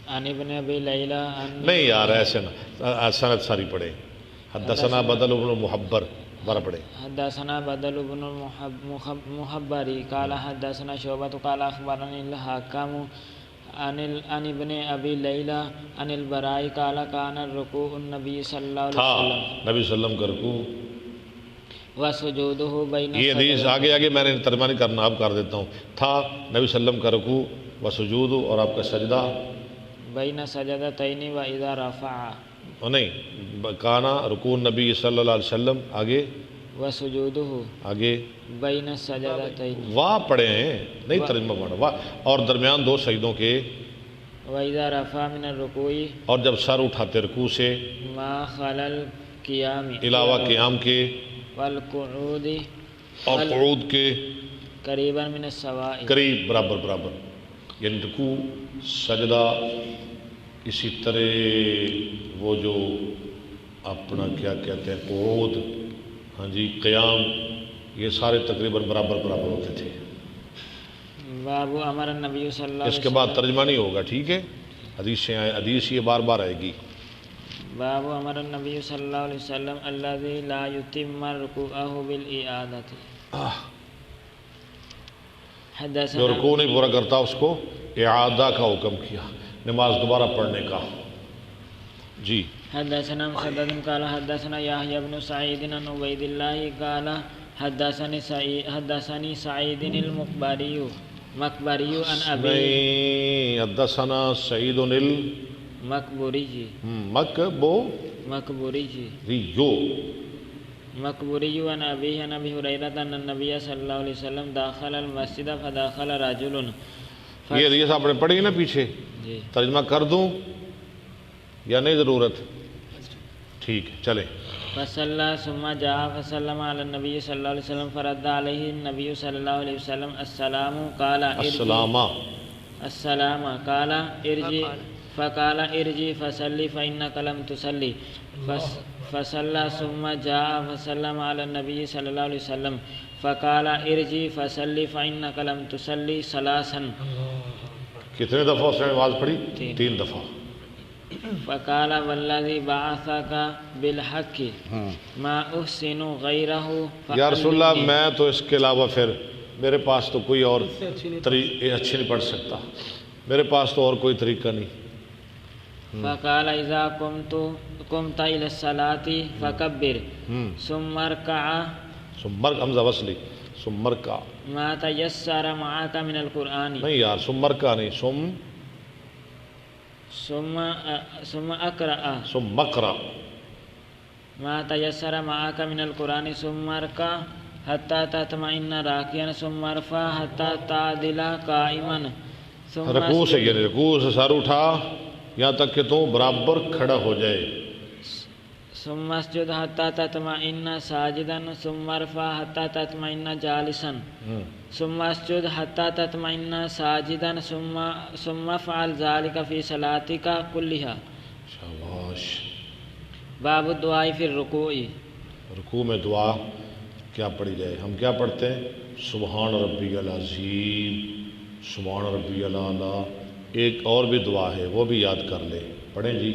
عن ابن ابي ليلى عن نہیں یار ایسے نہ، سند ساری پڑھے۔ حدثنا بدل بن محبر بارہ پڑھے۔ حدثنا بدل بن محبر قال حدثنا شعبۃ قال اخبرني الحكم عن ابن ابي ليلى عن البراء قال كان الركوع النبي صلى الله عليه تھا وسلم نبی صلی اللہ علیہ وسلم کا رکوع۔ وسجوده بين یہ حدیث آگے میں نے ترجمہ نہیں کرنا، اب کر دیتا ہوں۔ تھا نبی صلی اللہ علیہ وسلم کا رکوع و سجود، اور آپ کا سجدہ بين سجدتين واذا رفع نہیں، کانا رکوع نبی صلی اللہ علیہ وسلم، آگے وسجوده آگے بين السجدتين واہ پڑھے ہیں، نہیں ترجمہ پڑھا واہ، اور درمیان 2 سجدوں کے، واذا رفع من الركوع اور جب سر اٹھاتے رکوع سے، ما خلا القيام علاوہ قیام کے والقعود اور قعود کے، قریبا من السواء قریب برابر، یعنی رکوع سجدہ، اسی طرح وہ جو اپنا کیا کہتے ہیں قعود، ہاں جی قیام، یہ سارے تقریباً برابر ہوتے تھے۔ باب امر النبی صلی اللہ اس علیہ کے بعد ترجمہ نہیں ہوگا، ٹھیک ہے، حدیث یہ بار بار آئے گی۔ باب امر النبی صلی اللہ علیہ وسلم الذي لا يتم ركوعه بالإعادة جو حدثنا رکوع نہیں پورا کرتا اس کو اعادہ کا حکم کیا، نماز دوبارہ پڑھنے کا جی۔ حدثنا مسدد قال حدثنا يحيى بن سعيد عن عبيد الله قال حدثني سعيد المقبري عن ابي نہیں، حدثنا سعید مقبري مقبري عن ابيه عن ابي هريره ان النبي صلی اللہ علیہ وسلم دخل المسجد فدخل رجل یہ حدیث آپ نے پڑھی نا پیچھے، جی ترجمہ کر دوں یا نہیں ضرورت؟ ٹھیک ہے چلیں۔ فصلى ثم جاء فسلم على النبي صلی اللہ علیہ وسلم فرد عليه النبي صلی اللہ علیہ وسلم السلام قال السلام قال ارجع فقال ارجع فصلي فإنك لم تصلي فصلى ثم جاء فسلم على النبي صلی اللہ علیہ وسلم فقال ارجع فصلي فإنك لم تصلي ثلاثا کتنے دفعہ اس نے نماز پڑھی؟ 3 دفعہ۔ فقال والذي بعثك بالحق ما احسن غيره یا رسول اللہ میں تو اس کے علاوہ پھر میرے پاس تو کوئی اور اچھی نہیں پڑھ سکتا، میرے پاس تو اور کوئی طریقہ نہیں۔ فقال اذا قمت الى الصلاه فكبر ثم اركع سمر حمزہ وصلی، سمر کا ما تيسر معك من القرآن نہیں یار، سمر کا نہیں، ثم اقرأ ثم اقرأ ما تيسر معك من القرآن ثم اركع حتى تطمئن راكعا ثم ارفع حتى تعدل قائما ثم رکوع سے، یعنی رکوع سے سر اٹھا یہاں تک کہ تو برابر کھڑا ہو جائے، ثم اسجد حتى تطمئن ساجدا ثم ارفع حتى تطمئن جالسا ثم اسجد حتى تطمئن ساجدا ثم افعل ذلك في صلاتك كلها۔ شاباش۔ باب الدعاء في الركوع رکوع میں دعا کیا پڑھی جائے؟ ہم کیا پڑھتے ہیں؟ سبحان ربی العظیم، سبحان ربی الاعلیٰ۔ ایک اور بھی دعا ہے، وہ بھی یاد کر لیں، پڑھیں جی،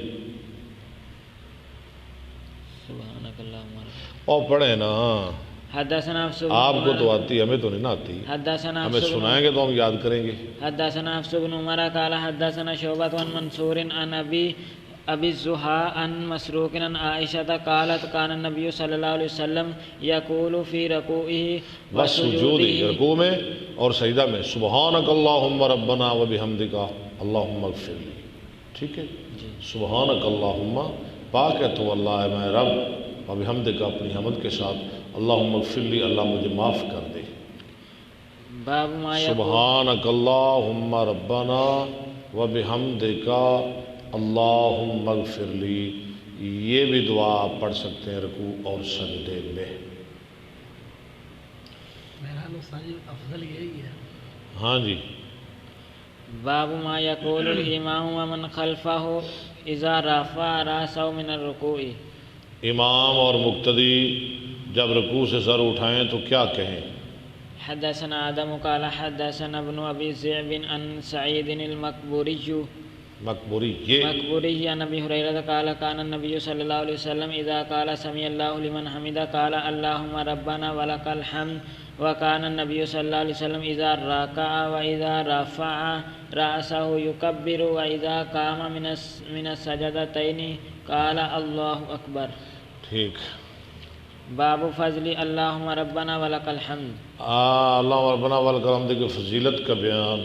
سبحانك اللهم اور پڑھیں نا، حدثنا آپ کو تو آتی، ہمیں تو نہیں آتی، حدثنا ہمیں سنائیں گے تو ہم یاد کریں گے۔ حدثنا حفص بن عمر قال حدثنا شعبة عن منصور عن ابي الزهاء عن مسروق عن عائشة قالت كان النبي صلى الله عليه وسلم يقول في ركوعه وسجوده، رکوع میں اور سجدہ میں سبحانک اللہم ربنا وبحمدک اللہم اغفر لی، ٹھیک ہے، سبحانک اللہم، پاک ہے تو اللہ ہے میں رب، و بحمدک اپنی حمد کے ساتھ اللہم اغفر لی اللہ مجھے معاف کر دے. باب ما یقول سبحانک اللہم ربنا و بحمدک اللہم اغفر لی. یہ بھی دعا آپ پڑھ سکتے ہیں رکوع اور سجدے میں. بہرحال ساجد افضل یہی ہے. ہاں جی. باب ما یقول الامام ومن خلفہ اذا رفع راسہ من الرکوع. امام اور مقتدی جب رکوع سے سر اٹھائیں تو کیا کہیں؟ حدثنا آدم قال حدثنا ابن ابی ذئب عن سعید المقبوری مقبوری عن ابی ہریرہ قال کان النبی صلی اللہ علیہ وسلم اذا قال سمع اللہ لمن حمدہ قال اللہم ربنا ولک الحمد. وكان النبي صلى الله عليه وسلم إذا ركع وإذا رفع رأسه يكبر وإذا قام من السجدتين قال الله أكبر. ٹھیک. باب فضل اللهم ربنا ولك الحمد. اللہم ربنا ولک الحمد کی فضیلت کا بیان.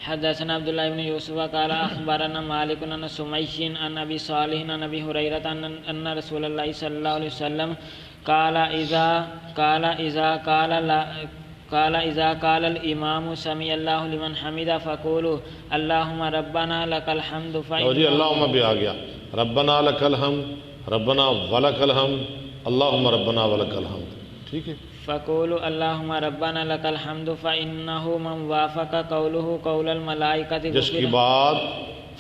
حدثنا عبد الله بن يوسف قال أخبرنا مالك عن سميش عن أبي صالح عن أبي هريرة أن رسول الله صلى الله عليه وسلم قال إذا قال الإمام سمع الله لمن حمده فقولوا اللهم ربنا لك الحمد. جی اللہم بھی آ گیا. ربنا لک الحمد ربنا ولک الحمد اللہم ربنا ولک الحمد. ٹھیک ہے. فقولوا اللهم ربنا لك الحمد فإنه من وافق قوله قول الملائكة جس کی بات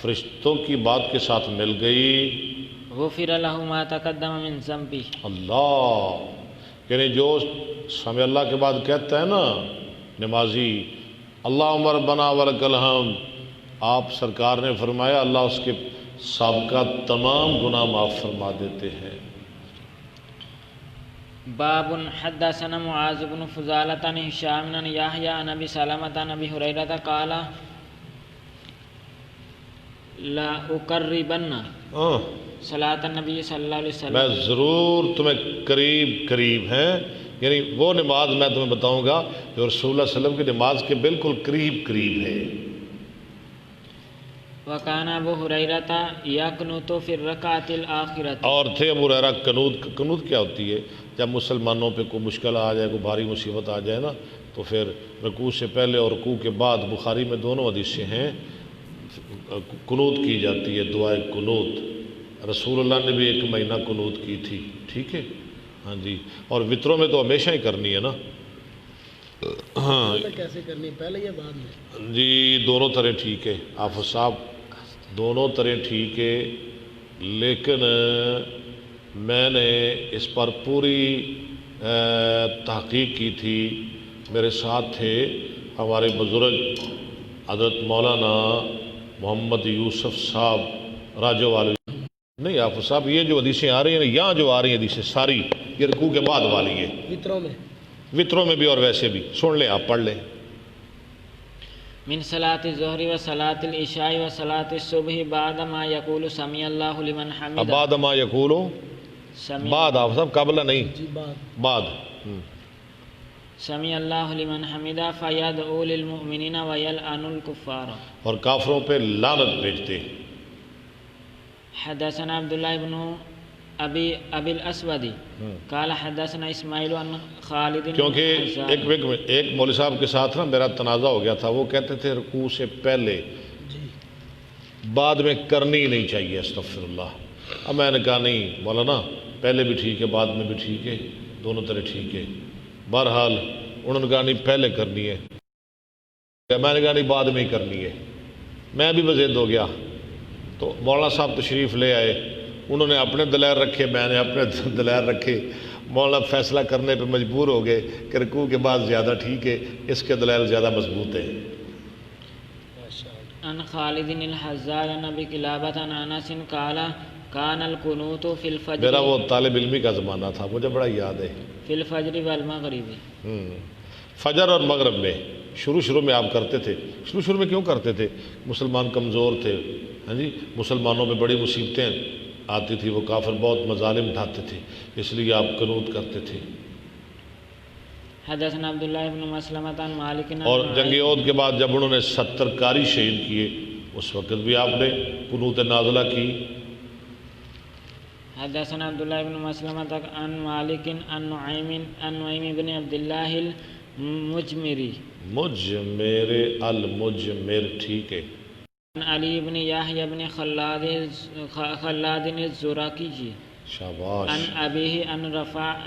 فرشتوں کی بات کے ساتھ مل گئی غفر له ما تقدم من ذنبه. اللہ یعنی جو سمع اللہ کے بعد کہتا ہے نا نمازی اللہم ربنا ولک الحمد، آپ سرکار نے فرمایا اللہ اس کے سابقہ تمام گناہ معاف فرما دیتے ہیں. باب حدثنا معاذ بن فضالة عن هشام عن يحيى عن ابي سلمة عن ابي هريرة قال لا اقربن صلاة النبی صلی اللہ علیہ وسلم. میں ضرور تمہیں قریب ہیں، یعنی وہ نماز میں تمہیں بتاؤں گا جو رسول اللہ صلی اللہ علیہ وسلم کی نماز کے بالکل قریب ہے. وکان ابو ہریرہ یقنت فی الرکعۃ الآخرۃ. اور تھے ابو ہریرہ قنوت کیا ہوتی ہے؟ جب مسلمانوں پہ کوئی مشکل آ جائے، کوئی بھاری مصیبت آ جائے نا تو پھر رکوع سے پہلے اور رکوع کے بعد، بخاری میں دونوں حدیثیں ہیں، قنوت کی جاتی ہے، دعائے قنوت. رسول اللہ نے بھی 1 مہینہ قنوت کی تھی. ٹھیک ہے. ہاں جی. اور وطروں میں تو ہمیشہ ہی کرنی ہے نا. ہاں کیسے کرنی، پہلے یا بعد میں؟ جی دونوں طرح ٹھیک ہے حافظ صاحب، دونوں طرح ٹھیک ہے، لیکن میں نے اس پر پوری تحقیق کی تھی. میرے ساتھ تھے ہمارے بزرگ حضرت مولانا محمد یوسف صاحب راجو والے. نہیں حافظ صاحب، یہ جو حدیثیں آ رہی ہیں یہاں جو آ رہی ہیں حدیثیں ساری یہ رکوع کے بعد والی ہے. وطروں میں بھی اور ویسے بھی سن لیں، آپ پڑھ لیں. من صلاة الظہر و صلاة العشاء و صلاة الصبح بعد ما یقول سمیع اللہ لمن حمدہ. بعد ما یقول بعد آپ صاحب قبل نہیں جی بعد. سمیع اللہ لمن حمدہ فیدعو للمؤمنین ویلعن الکفار. اور کافروں پہ لعنت بھیجتے. حدثنا عبداللہ بن ابی الاسود قال حدثنا اسماعیل عن خالد. کیونکہ ایک مولوی صاحب کے ساتھ نا میرا تنازع ہو گیا تھا، وہ کہتے تھے رکوع سے پہلے بعد میں کرنی نہیں چاہیے استغفر اللہ. اب میں نے کہا نہیں مولانا، پہلے بھی ٹھیک ہے بعد میں بھی ٹھیک ہے، دونوں طرح ٹھیک ہے. بہرحال انہوں نے کہا نہیں پہلے کرنی ہے، میں نے کہا نہیں بعد میں ہی کرنی ہے. میں بھی بضد ہو گیا. تو مولانا صاحب تشریف لے آئے، انہوں نے اپنے دلائل رکھے، میں نے اپنے دلائل رکھے. مولانا فیصلہ کرنے پہ مجبور ہو گئے کہ رکوع کے بعد زیادہ ٹھیک ہے، اس کے دلائل زیادہ مضبوط ہیں. عن خالد الحذاء عن ابی قلابۃ عن انس قال کان القنوت فی الفجر. میرا وہ طالب علمی کا زمانہ تھا، مجھے بڑا یاد ہے. فی الفجر والمغرب. فجر اور مغرب میں شروع میں آپ کرتے تھے. شروع میں کیوں کرتے تھے؟ مسلمان کمزور تھے. ہاں جی، مسلمانوں میں بڑی مصیبتیں آتی تھی، وہ کافر بہت مظالم ڈھاتے تھے، اس لیے آپ قنوت کرتے تھے. حدثنا عبداللہ بن مسلمۃ عن مالک. اور جنگ احد کے بعد جب انہوں نے 70 قاری شہید کیے، اس وقت بھی آپ نے قنوت نازلہ کی. حدثنا عبد الله بن مسلمة عن مالك عن نعيم بن عبد الله المجمري مجمر المجمر، ٹھیک ہے. عن علي بن يحيى بن خلاد الزراقي شاباش. عن أبيه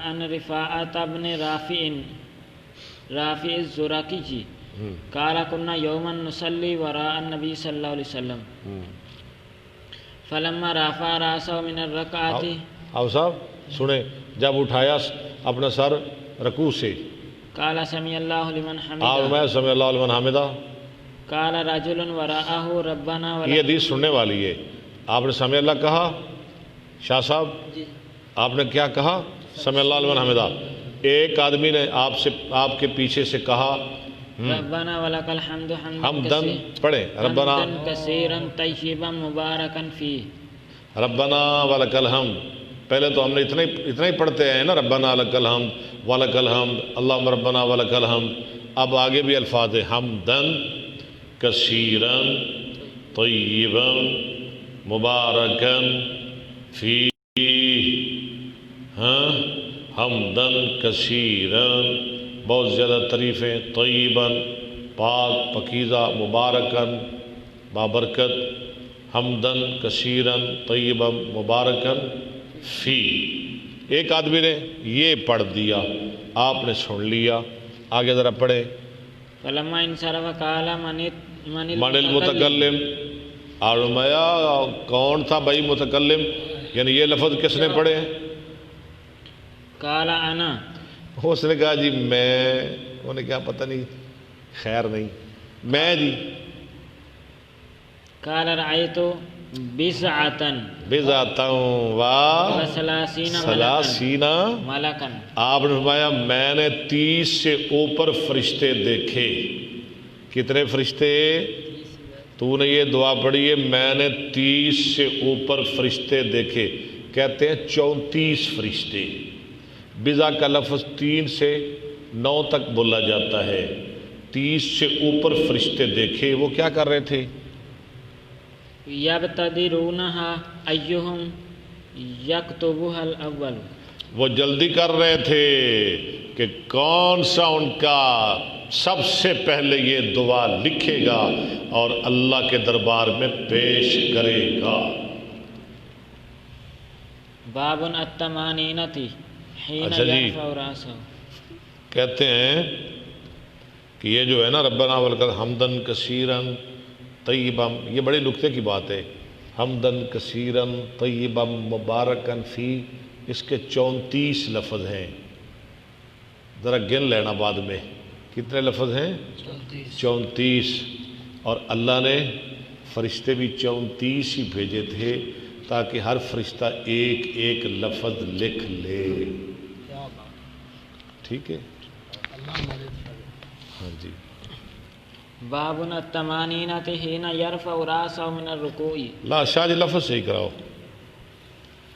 عن رفاعة بن رافع الزراقي قال كنا يوما نصلي وراء النبي صلى الله عليه وسلم فلما رفع رأسه من الركعة. اب صاحب سنیں، جب اٹھایا اپنا سر رکوع سے، قال سمع الله لمن آپ حمده. میں سمع اللہ لمن حمدہ. قال رجل وراءه ربنا یہ ولك. حدیث سننے والی ہے. آپ نے سمع اللہ کہا، شاہ صاحب آپ نے کیا کہا؟ سمع اللہ لمن حمدہ. ایک آدمی نے آپ کے پیچھے سے کہا ربنا ولك الحمد حمدن، پڑھیں ربنا كثيرا طيبا مباركا فيه. ربنا ولک الحمد. پہلے تو ہم نے اتنا ہی پڑھتے ہیں نا، ربنا لک الحمد ولک الحمد اللہم ربنا ولک الحمد. اب آگے بھی الفاظ ہیں، حمدن کثیرا طیبا مبارکا فیہ. ہاں، حمدن کثیرا بہت زیادہ تعریفیں، طیبا پاک پکیزہ، مبارکن بابرکت. حمدن کثیرا طیبا مبارکن فی. ایک آدمی نے یہ پڑھ دیا، آپ نے سن لیا. آگے ذرا پڑھے. فلما انصرف قال من المتکلم. آرمایا کون تھا بھائی متکلم؟ یعنی یہ لفظ کس نے پڑھے؟ قال انا. اس نے کہا جی میں. انہیں کیا پتہ نہیں، خیر نہیں، میں جی. قال رأيت بضعة بضعة وثلاثین ملكا. آپ نے فرمایا میں نے 30 سے اوپر فرشتے دیکھے. کتنے فرشتے؟ تو نے یہ دعا پڑھی ہے، میں نے 30 سے اوپر فرشتے دیکھے. کہتے ہیں 34 فرشتے. بضع کا لفظ 3 سے 9 تک بولا جاتا ہے. 30 سے اوپر فرشتے دیکھے. وہ کیا کر رہے تھے؟ یبتدرونہا ایہم یکتبوہا الاول. وہ جلدی کر رہے تھے کہ کون سا ان کا سب سے پہلے یہ دعا لکھے گا اور اللہ کے دربار میں پیش کرے گا. باب الطمانینۃ حین اچھا جی، یرفع رأسہ. کہتے ہیں کہ یہ جو ہے نا ربنا ولک حمدن کثیرن طیبم، یہ بڑے نکتے کی بات ہے. حمدن کثیرن طیبم مبارکن فی، اس کے 34 لفظ ہیں. ذرا گن لینا بعد میں کتنے لفظ ہیں؟ 34. اور اللہ نے فرشتے بھی 34 ہی بھیجے تھے تاکہ ہر فرشتہ ایک ایک لفظ لکھ لے. ٹھیک ہے. ہاں جی. باب الطمانینۃ حین یرفع رأسہ من الرکوع. لا شاہ جی لفظ صحیح کراؤ.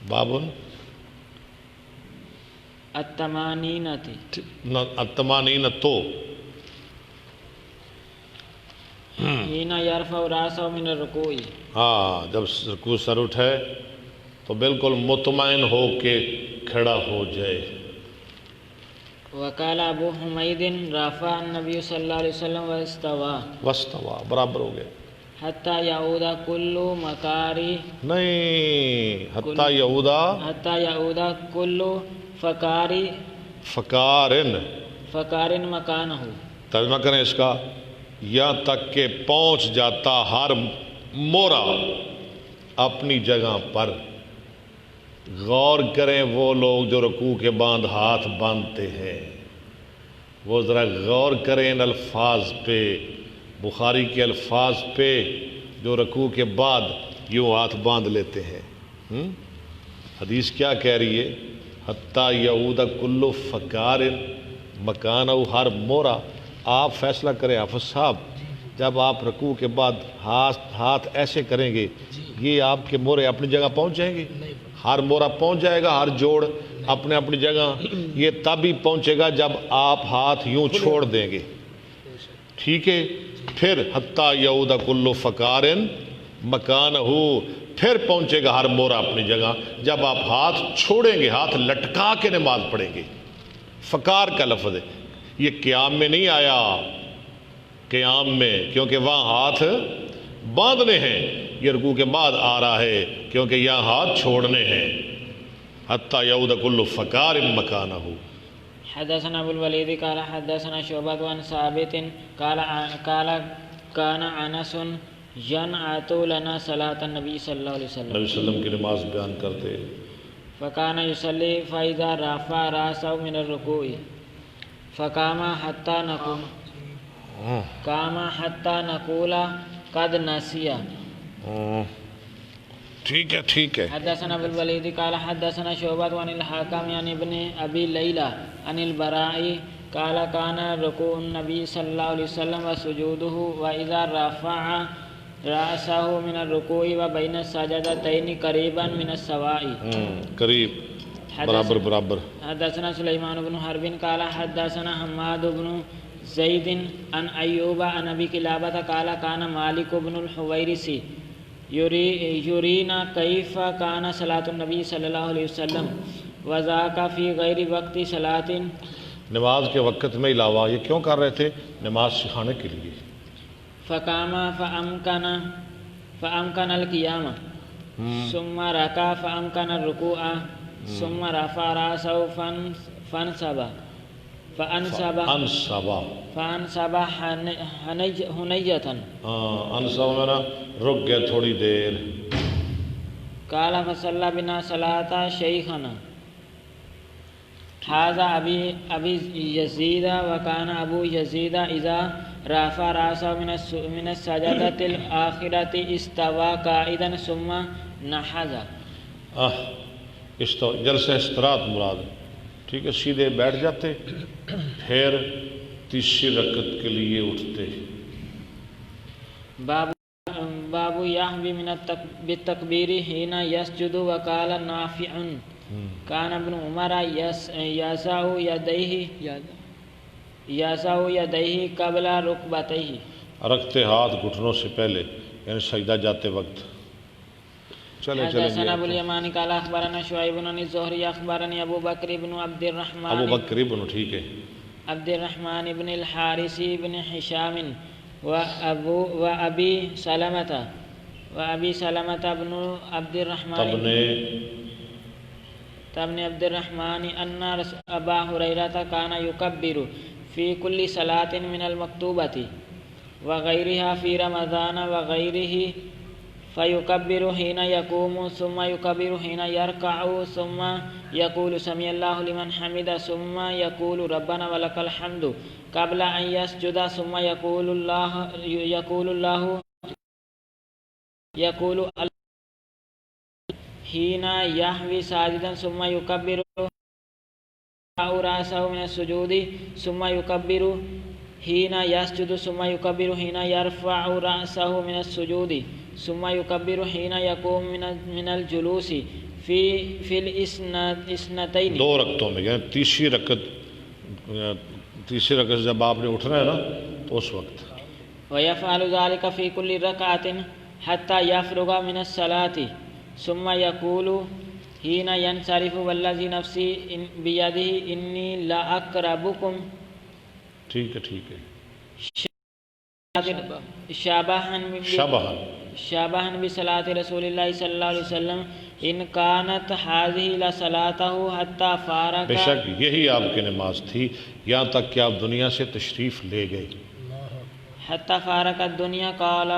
بابن الطمانینۃ. الطمانینۃ حین یرفع رأسہ من الرکوع. ہاں، جب رکوع سر اٹھائے تو بالکل مطمئن ہو کے کھڑا ہو جائے. وقال ابو حمید رفع النبی صلی اللہ علیہ وسلم واستوى برابر ہو گئے. حتی یعود کل مکاری، نہیں، حتی یعودا حتی یعود کل فکاری فکارن مکانہ. ترجمہ کریں اس کا، یہاں تک کہ پہنچ جاتا ہر مورا اپنی جگہ پر. غور کریں وہ لوگ جو رکوع کے بعد ہاتھ باندھتے ہیں، وہ ذرا غور کریں ان الفاظ پہ، بخاری کے الفاظ پہ جو رکوع کے بعد یوں ہاتھ باندھ لیتے ہیں. حدیث کیا کہہ رہی ہے؟ حتی یعود کل فکار مکانہ، ہر مورا. آپ فیصلہ کریں حافظ صاحب، جب آپ رکوع کے بعد ہاتھ ایسے کریں گے، یہ آپ کے مورے اپنی جگہ پہنچ جائیں گے؟ ہر مورا پہنچ جائے گا، ہر جوڑ اپنی جگہ. یہ تب ہی پہنچے گا جب آپ ہاتھ یوں چھوڑ دیں گے. ٹھیک ہے. پھر حتی یعود کل فکار مکان ہو، پھر پہنچے گا ہر مورا اپنی جگہ جب آپ ہاتھ چھوڑیں گے، ہاتھ لٹکا کے نماز پڑھیں گے۔ فقار کا لفظ ہے، یہ قیام میں نہیں آیا، قیام میں کیونکہ وہاں ہاتھ باندھنے ہیں، یہ رکوع کے بعد آ رہا ہے کیونکہ یہاں ہاتھ چھوڑنے ہیں۔ حتی یعود کل فقار مکانہ۔ حدثنا ابو الولید قال حدثنا شعبۃ عن ثابت قال كان انس ينعت لنا صلاة النبي صلی اللہ علیہ وسلم، نبی صلی اللہ علیہ وسلم کی نماز بیان کرتے، فكان يصلي فإذا رفع رأسه من الركوع فقام حتى نقول قد نسي۔ ٹھیک ہے ٹھیک ہے۔ حدثنا ابو الولید قال حدثنا شعبۃ عن الحكم عن ابن ابي ليلى عن البراء قال كان ركوع النبي صلى الله عليه وسلم وسجوده واذا رفع رأسه من الركوع وبين السجدتين قريبا من السواء، قریب، برابر برابر۔ حدثنا سليمان بن حرب قال حدثنا حماد بن زيد عن ايوب عن ابي كلابة قال كان مالك بن الحويرث یرینا کیف کان صلاۃ النبی صلی اللہ علیہ وسلم وذاک فی غیر وقت صلاۃ، نماز کے وقت میں علاوہ یہ کیوں کر رہے تھے؟ نماز سکھانے کے لیے۔ فقام فامکن القیام ثم رکع فامکن الرکوع ثم رفع رأسه فانصب حنیۃ، انصب میں نا رک گیا تھوڑی دیر۔ قال فصلى بنا صلاة شيخنا هذا ابي يزيد وكان ابو يزيد اذا رفع رأسه من السجدة الآخرة استوى قائدا ثم نحز۔ جلسہ استراحت مراد ہے، ٹھیک ہے، سیدھے بیٹھ جاتے پھر تیسری رکعت کے لیے اٹھتے۔ باب یحوی من بالتکبیر حین یسجد وقال نافع کان ابن عمر یضع یدیہ قبل رکبتیہ، رکھتے ہاتھ گھٹنوں سے پہلے، یعنی سجدہ جاتے وقت۔ چلے حدثنا ابو الیمانی قال اخبرنا شعیب بن الزہری اخبرنی ابو بکر بن عبد الرحمن بن الحارث بن ہشام وابی سلمۃ بن عبد الرحمن ان ابا ہریرہ کان یکبر فی کل صلاۃ من المکتوبۃ وغیرها فی رمضان وغیرہ، فیکبر حین یقوم ثم یکبر حین یرکع ثم یقول سمع اللہ لمن حمد ثم یقول ربنا ولک الحمد قبل ان یسجد ثم یقول حین یحوی ساجدا ثم یکبر رأسه من السجود ثم یکبر حین یسجد ثم یکبر حین یرفع رأسه من السجود ثم یکبر حین یقوم من الجلوس فی الاسنتین۔ دو رکعتوں میں، یعنی تیسری رکعت جب آپ نے اٹھنا ہے نا تو اس وقت۔ ویفعل ذلك فی کل رکعۃ حتی یفرغ من الصلاۃ ثم یقول حین ینصرف والذی نفسی بیدہ انی لاقربکم، ٹھیک ہے ٹھیک ہے۔ شابہن بصلاۃ رسول اللہ صلی اللہ علیہ وسلم ان کانت ہذہ لصلاۃہ حتی فارق، بے شک یہی آپ کی نماز تھی یہاں تک کہ آپ دنیا سے تشریف لے گئے۔ حتی فارق الدنیا قال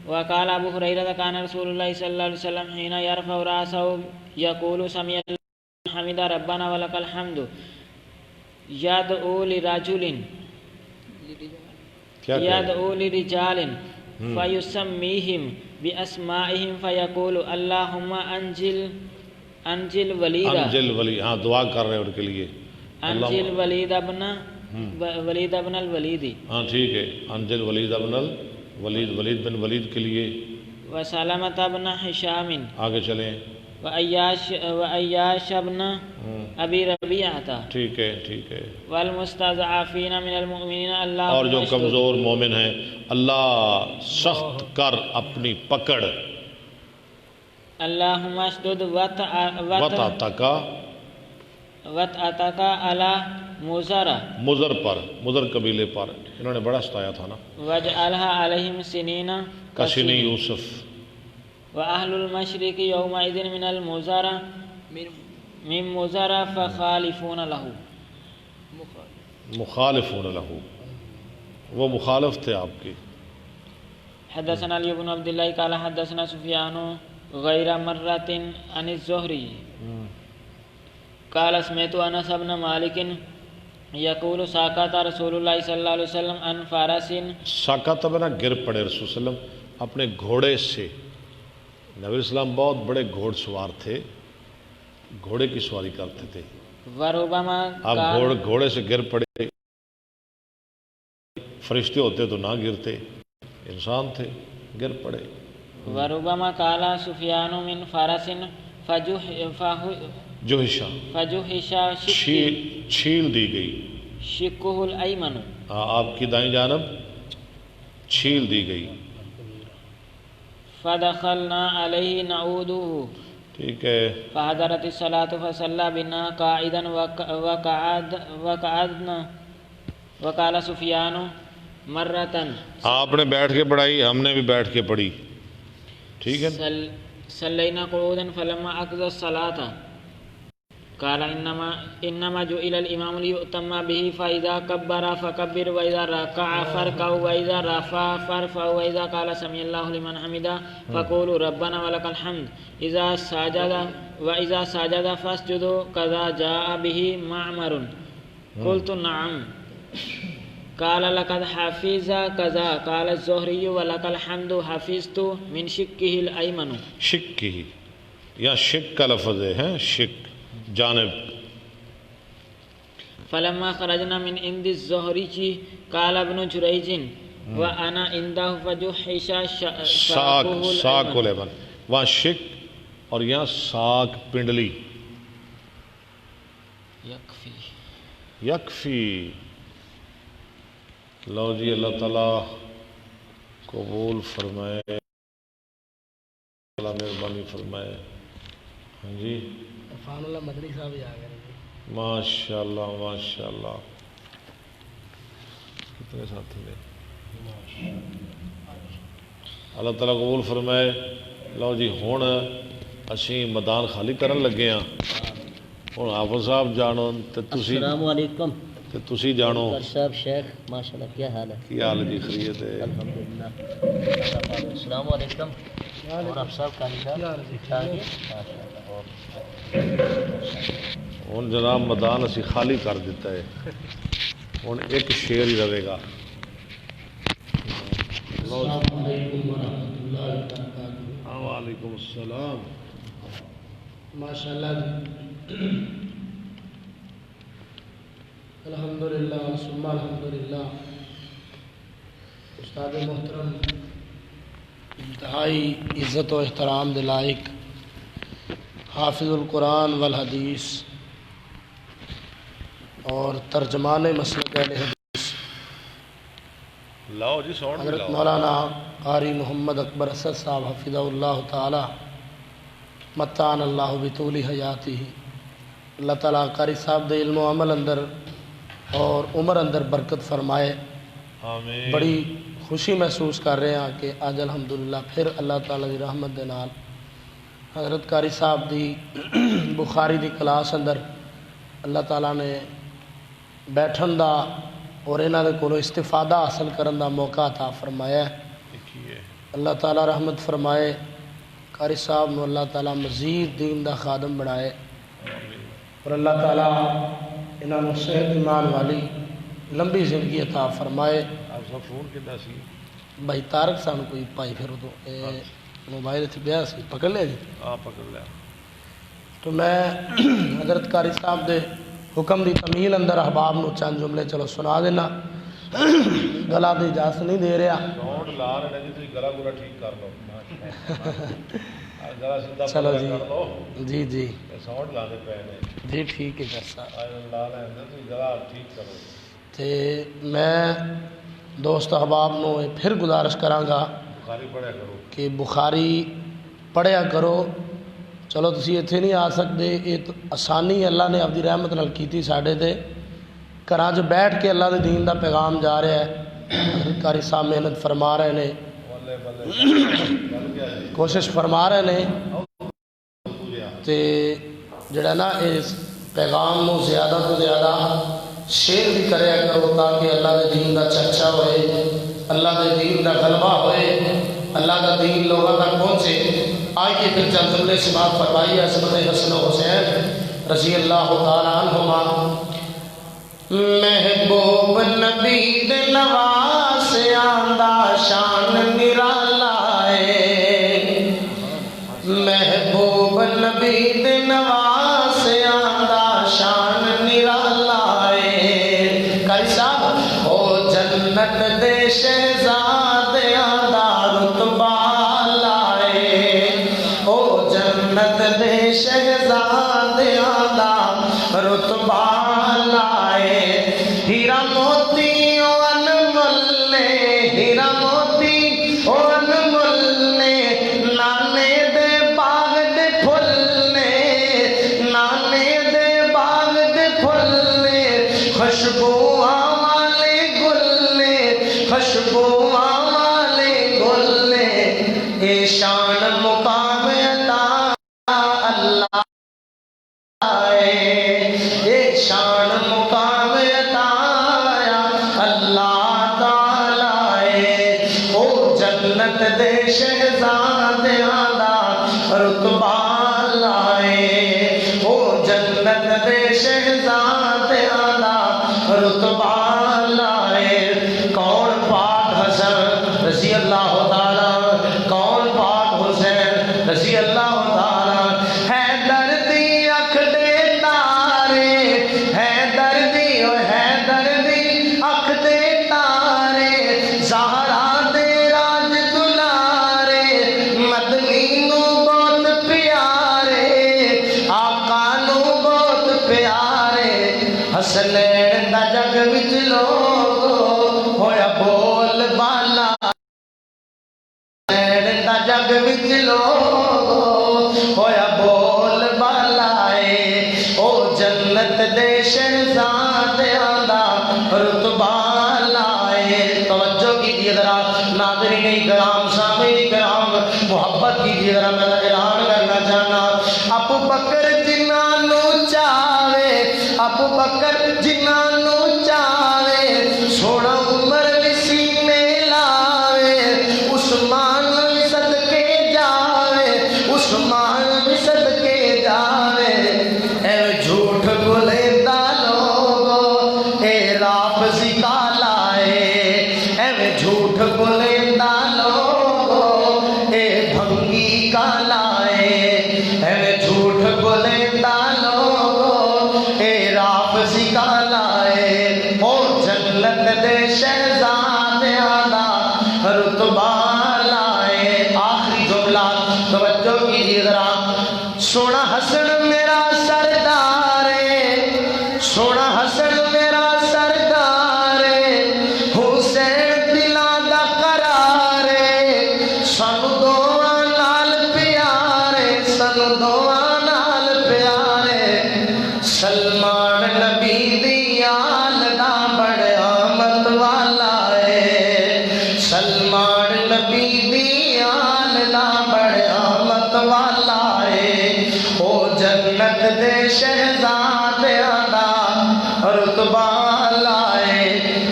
وقال ابو ہریرہ کان رسول اللہ صلی اللہ علیہ وسلم حین یرفع رأسہ یقول سمع اللہ لمن حمد ربنا ولک الحمد یدعو لرجال فیسمیہم باسمائہم فیقول اللہم انجل ولیدہ، ہاں دعا کر رہے ہیں ان کے لیے، انجل ولید ابن الولید، ہاں ٹھیک ہے، انجل ولید ابن الولید، ولید بن ولید کے لیے، وسلمۃ ابن ہشام، آگے چلیں، وعیاش ابن ابی ربیعہ ٹھیک ہے والمستضعفین من المؤمنین اللہ اور جو کمزور مومن ہیں اللہ سخت کر اپنی پکڑ اللہم اشدد وطأتک علی مزرہ مضر پر، مضر قبیلے پر انہوں نے بڑا ستایا تھا نا، وجعلها علیہم سنین کسنی یوسف، وأهل المشرق يومئذ من المزارة من مزارة فخالفون له مخالفون له، وہ مخالف تھے آپ کے. حدثنا علي بن عبد الله قال حدثنا سفيان غير مرة عن الزهري قال سمعت أنس بن مالك يقول ساقط رسول الله صلى الله عليه وسلم عن فارس. ساقط بنا گر پڑے رسول صلی اللہ علیہ وسلم اپنے گھوڑے سے. نبی اسلام بہت بڑے گھوڑ سوار تھے، گھوڑے کی سواری کرتے تھے. وربما آپ گھوڑے سے گر پڑے، فرشتے ہوتے تو نہ گرتے، انسان تھے گر پڑے. وربما قال سفیان من فارس فجوحش چھیل دی گئی، شقہ الایمن، آپ کی دائیں جانب چھیل دی گئی. فدخلنا علیہ نعودہ، ٹھیک ہے. فحضرت الصلاة فصلى بنا قائدا وقعدنا وقال سفیان مرتن، آپ نے بیٹھ کے پڑھائی، ہم نے بھی بیٹھ کے پڑھی. ٹھیک ہے. صلینا قعودا فلما اقضى الصلاة قال انما جعل الامام ليؤتم به فاذا كبر فكبر واذا ركع فاركعوا واذا رفع فارفعوا واذا قال سمع الله لمن حمده فقولوا ربنا ولك الحمد واذا سجد فاسجدوا كذا جاء به معمر. قلت نعم. قال لقد حفظ كذا. قال الزهري ولك الحمد حفظت من شقه الايمن. شق ہی یا شق کا لفظ ہے، شق جانب. فلما خرجنا من عند الزهري قال ابن جريج وانا عنده فجحش ساق الیمن، وہاں شق اور یہاں ساق پنڈلی. یکفی. لو جی اللہ تعالیٰ قبول فرمائے، اللہ مہربانی فرمائے. ہاں جی عرفان اللہ مدنی صاحب ہی آ گئے. ماشاء اللہ ماشاء اللہ. کتنے ساتھی نے. اللہ تعالیٰ قبول فرمائے. لو جی ہوں اسی میدان خالی کرن لگے ہاں. ہوں حافظ صاحب جانو تے تسی، السلام علیکم. تے تسی جانو. صاحب شیخ ماشاءاللہ کیا حال ہے؟ کی حال جی؟ خیریت ہے الحمدللہ. السلام علیکم. اور آپ صاحب کا ہوں جناب میدان اسی خالی کر دیتا ہے. ہوں ایک شعر ہی رہے گا. السلام علیکم ورحمۃ اللہ وبرکاتہ. وعلیکم السلام. ماشاءاللہ جی. الحمدللہ ثم الحمدللہ. استاد محترم انتہائی عزت و احترام دلائق حافظ القرآن والحدیث اور ترجمان مسلک اہل حدیث لاؤ جی ساؤنڈ حضرت مولانا قاری محمد اکبر اسد صاحب حفظہ اللہ تعالی متعان اللہ بطول حیاتی. اللہ تعالیٰ قاری صاحب دے علم و عمل اندر اور عمر اندر برکت فرمائے. آمین. بڑی خوشی محسوس کر رہے ہیں کہ آج الحمدللہ پھر اللہ تعالیٰ دی رحمت دے نال حضرت قاری صاحب دی بخاری دی کلاس اندر اللہ تعالیٰ نے بیٹھن دا اور انہاں دے کولوں استفادہ حاصل کرن دا موقع عطا فرمایا ہے. اللہ تعالیٰ رحمت فرمائے. قاری صاحب نو اللہ تعالیٰ مزید دین دا خادم بنائے اور اللہ تعالیٰ انہاں نو صحت ایمان والی لمبی زندگی عطا فرمائے. آپ سب فون کتا سی بھائی تارک سان کوئی پائی پھر تو موبائل اتنے پیا سی پکڑ لیا جی. پکڑ لیا. تو میں حضرت قاری صاحب دے حکم دی تمیل اندر احباب نو چند جملے چلو سنا دینا. گلا دی اجازت نہیں دے رہا. ساؤنڈ لا رہے جی، تھی گلا گلا ٹھیک کر لو. ذرا سیدھا چلو پردہ جی کر لو جی جی ساؤنڈ لانے پے نے جی ٹھیک ہے ڈاکٹر صاحب لا لیں تو ذرا ٹھیک کرو تے میں دوست احباب نو پھر گزارش کراں گا بخاری پڑھیا کرو کہ بخاری پڑھیا کرو. چلو تسی اتنے نہیں آ سکتے، یہ آسانی اللہ نے اپنی رحمت نال کیتی ساڈے تے. گھراں 'چ بیٹھ کے اللہ دے دین دا پیغام جا رہا ہے. حضرت قاری صاحب محنت فرما رہے نے، بلے بلے گیا جی کوشش فرما رہے نے تے جڑا نا اس پیغام نو زیادہ تو زیادہ شیئر بھی کریا کرو تاکہ اللہ دے دین دا چرچا ہوئے، اللہ دے دین دا غلبہ ہوئے، اللہ کا دین لوگوں تک پہنچے. آئیے پھر چند جملے سے بات فرمائیے عصمت حسن و حسین رضی اللہ تعالیٰ عنہما. محبوب نبی دے نواز آندا شان نرالا ہے، محبوب نبی دے نواز آندا شان نرالا ہے. قاری صاحب او جنت دے شہزادے آندا رتبہ لائے، او جنت دے شہزادے آندا رتبہ لائے. ہیرا موتی او انمول نے، ہیرا موتی او انمول نے، نانے دے باغ دے پھل نے، نانے دے باغ دے پھل نے، خوشبوآں والے گل نے، خوشبوآں والے گل نے. اے شان مقام عطا اللہ اے شان مقام عطا اللہ تعالی. او جنت دے شہزادیاں دا رتبہ لائے، او جنت دے شہزادیاں دا رتبہ لائے. کون پاک حسن رضی اللہ تعالی، کون پاک حسین رضی اللہ تعالی. ہے دردی اکھ دے تارے، ہے دردی او ہے دردی اکھ دے تارے، زہرا دے راج دلارے، مدنی نو بہت پیارے، آقا نو بہت پیارے. حسنین دا جگ وچ لوگو ہویا بول بالا، حسنین دا جگ وچ لوگو ہویا بول بالائے. او جنت دے شہزادیاں دا رتبہ لائے. توجہ کیجئے ذرا ناظرین کرام، سامعین کرام، محبت کیجئے ذرا. میں اعلان کرنا چاہنا ابو بکر جنہاں نو چاہے، ابو بکر جنہاں نو چاہے، سونا عمر بھی سینے لاوے، عثمان بھی صدقے جاوے، عثمان بھی صدقے جاوے. اے جھوٹ بولیندا لوگو اے رافضی کا لائے، اے جھوٹ بولیندا لوگو اے بھنگی کا لائے، اے جھوٹ بولیندا لوگو اے رافضی کا لائے. او جنت دے شہزادیاں دا رتبہ لائے. آخری جملہ توجہ کیجئے ذرا. سونا حسن میرا سردار ہے، سونا حسن میرا سردار ہے، حسین دلاں دا قرار ہے، سانو دوواں نال پیارے، سانو دوواں نال پیارے. سلمان نبی دی آل دا بڑا مت والا ہے، سلمان نبی دی آل دا بڑا مت والا ہے. او جنت دے شہزادیاں دا رتبہ لائے.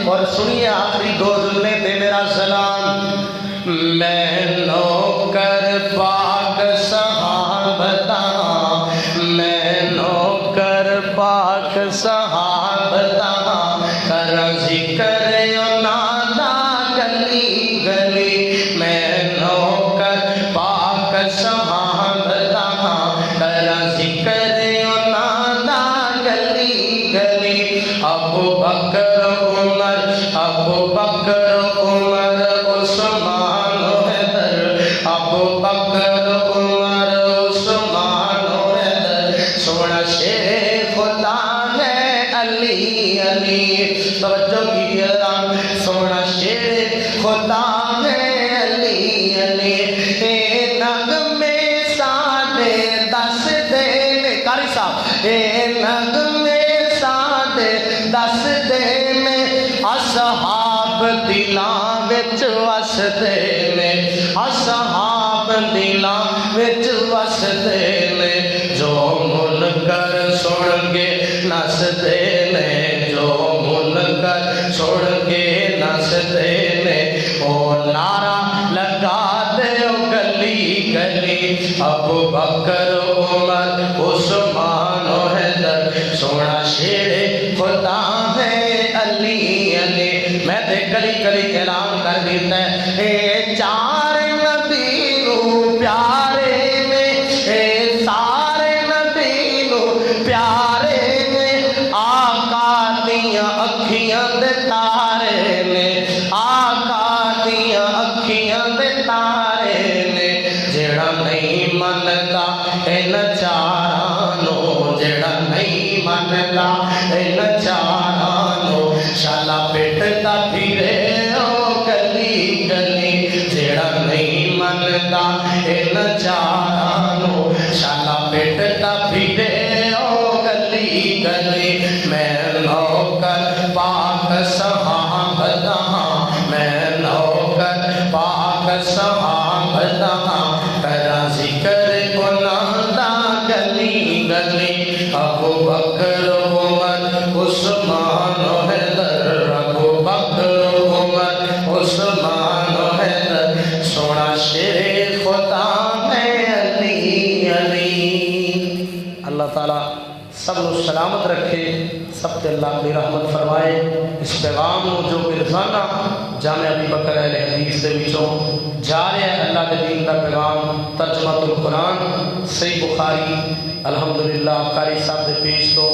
اور سنیے آخری دو جملے تے میرا سلام. میں نوکر پاک صحابتا، میں نوکر پاک صحابتا، کرا ذکر نادا گلی گلی. میں نوکر پاک صحابتا، کرا ذکر نادا گلی گلی. ابو بکر عمر، ابو بکر عمر عثمان حیدر، ابو بکر عمر علی علی توجہ کی اعلان سونا شیر خدا ہے علی علی اے نغمے ساڈے دس دے قاری صاحب اے نغمے ساڈے دس دے میں اصحاب دلاں وچ وسدے نے اصحاب دلاں وچ وسدے نے جو منکر سن کے نسدے نے جو منکر سن کے نسدے نے او نعرہ لگا دے گلی گلی ابو بکر عمر عثمان و حیدر سونا شیر خدا ہے علی علی میں تے کلی کلی اعلان کر دیتا ہے اے چار نبی نو پیارے نے اے سارے نبی نو پیارے نے آقا دیاں اکھیاں دے تارے نے آقا دیاں اکھیاں دے تارے نے جیڑا نہیں منتا ان چاراں نو جیڑا نہیں منتا ان چاراں نو شالا پیٹتا پھرے او گلی گلی جیڑا نہیں منتا ان چاراں نو شالا پیٹتا پھرے او گلی گلی میں نوکر پاک صحابہ ہاں میں نوکر پاک صحابہ ہاں کرا ذکر انہاں دا گلی گلی ابو بکر عمر عثمان و حیدر ابو بکر عمر عثمان و حیدر سونا شیر خدا ہے علی علی اللہ تعالیٰ سب کو سلامت رکھے سب تے اللہ کی رحمت فرمائے اس پیغام کو جو روزانہ جامع ابی بکر اہل حدیث دے وچوں جا رہا ہے اللہ کے دین کا پیغام ترجمہ القرآن صحیح بخاری الحمدللہ قاری صاحب دے پیش تو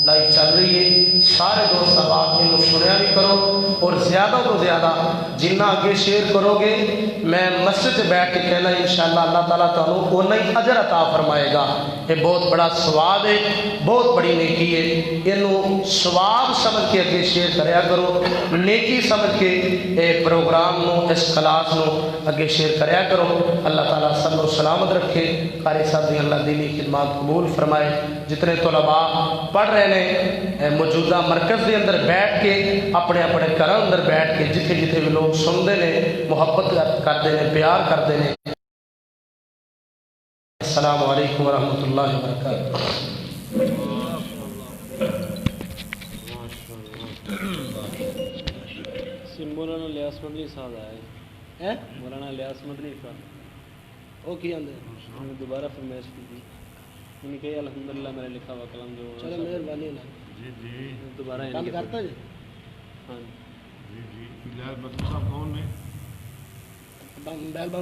لائف چل رہی ہے سارے دوست احباب انہوں سنیا بھی کرو اور زیادہ تو زیادہ جنہ آگے شیئر کرو گے میں مسجد سے بیٹھ کے کہنا انشاءاللہ اللہ تعالیٰ تعالیٰ اتنا ہی اجر عطا فرمائے گا یہ بہت بڑا ثواب ہے بہت بڑی نیکی ہے انہوں ثواب سمجھ کے آگے شیئر کریا کرو نیکی سمجھ کے پروگرام نو اس کلاس نو آگے شیئر کریا کرو اللہ تعالیٰ سب کو سلامت رکھے قاری صاحب دی اللہ دینی خدمات قبول فرمائے جتنے طلباء پڑھ رہے ہیں موجودہ مرکز دے اندر بیٹھ کے اپنے اپنے گھراں اندر بیٹھ کے جتھے جتھے بھی لوگ سنتے ہیں محبت کرتے ہیں پیار کرتے ہیں السلام علیکم ورحمۃ اللہ وبرکاتہ مولانا الیاس مدنی صاحب آئے مولانا الیاس مدنی صاحب وہ کی آندے انہوں نے دوبارہ فرمائش کی تھی انہوں نے کہا الحمدللہ میرا لکھا ہوا کلام جو چلو مہربانی نا جی جی دوبارہ بند کرتا جی ہاں جی جی صاحب کون نے بیل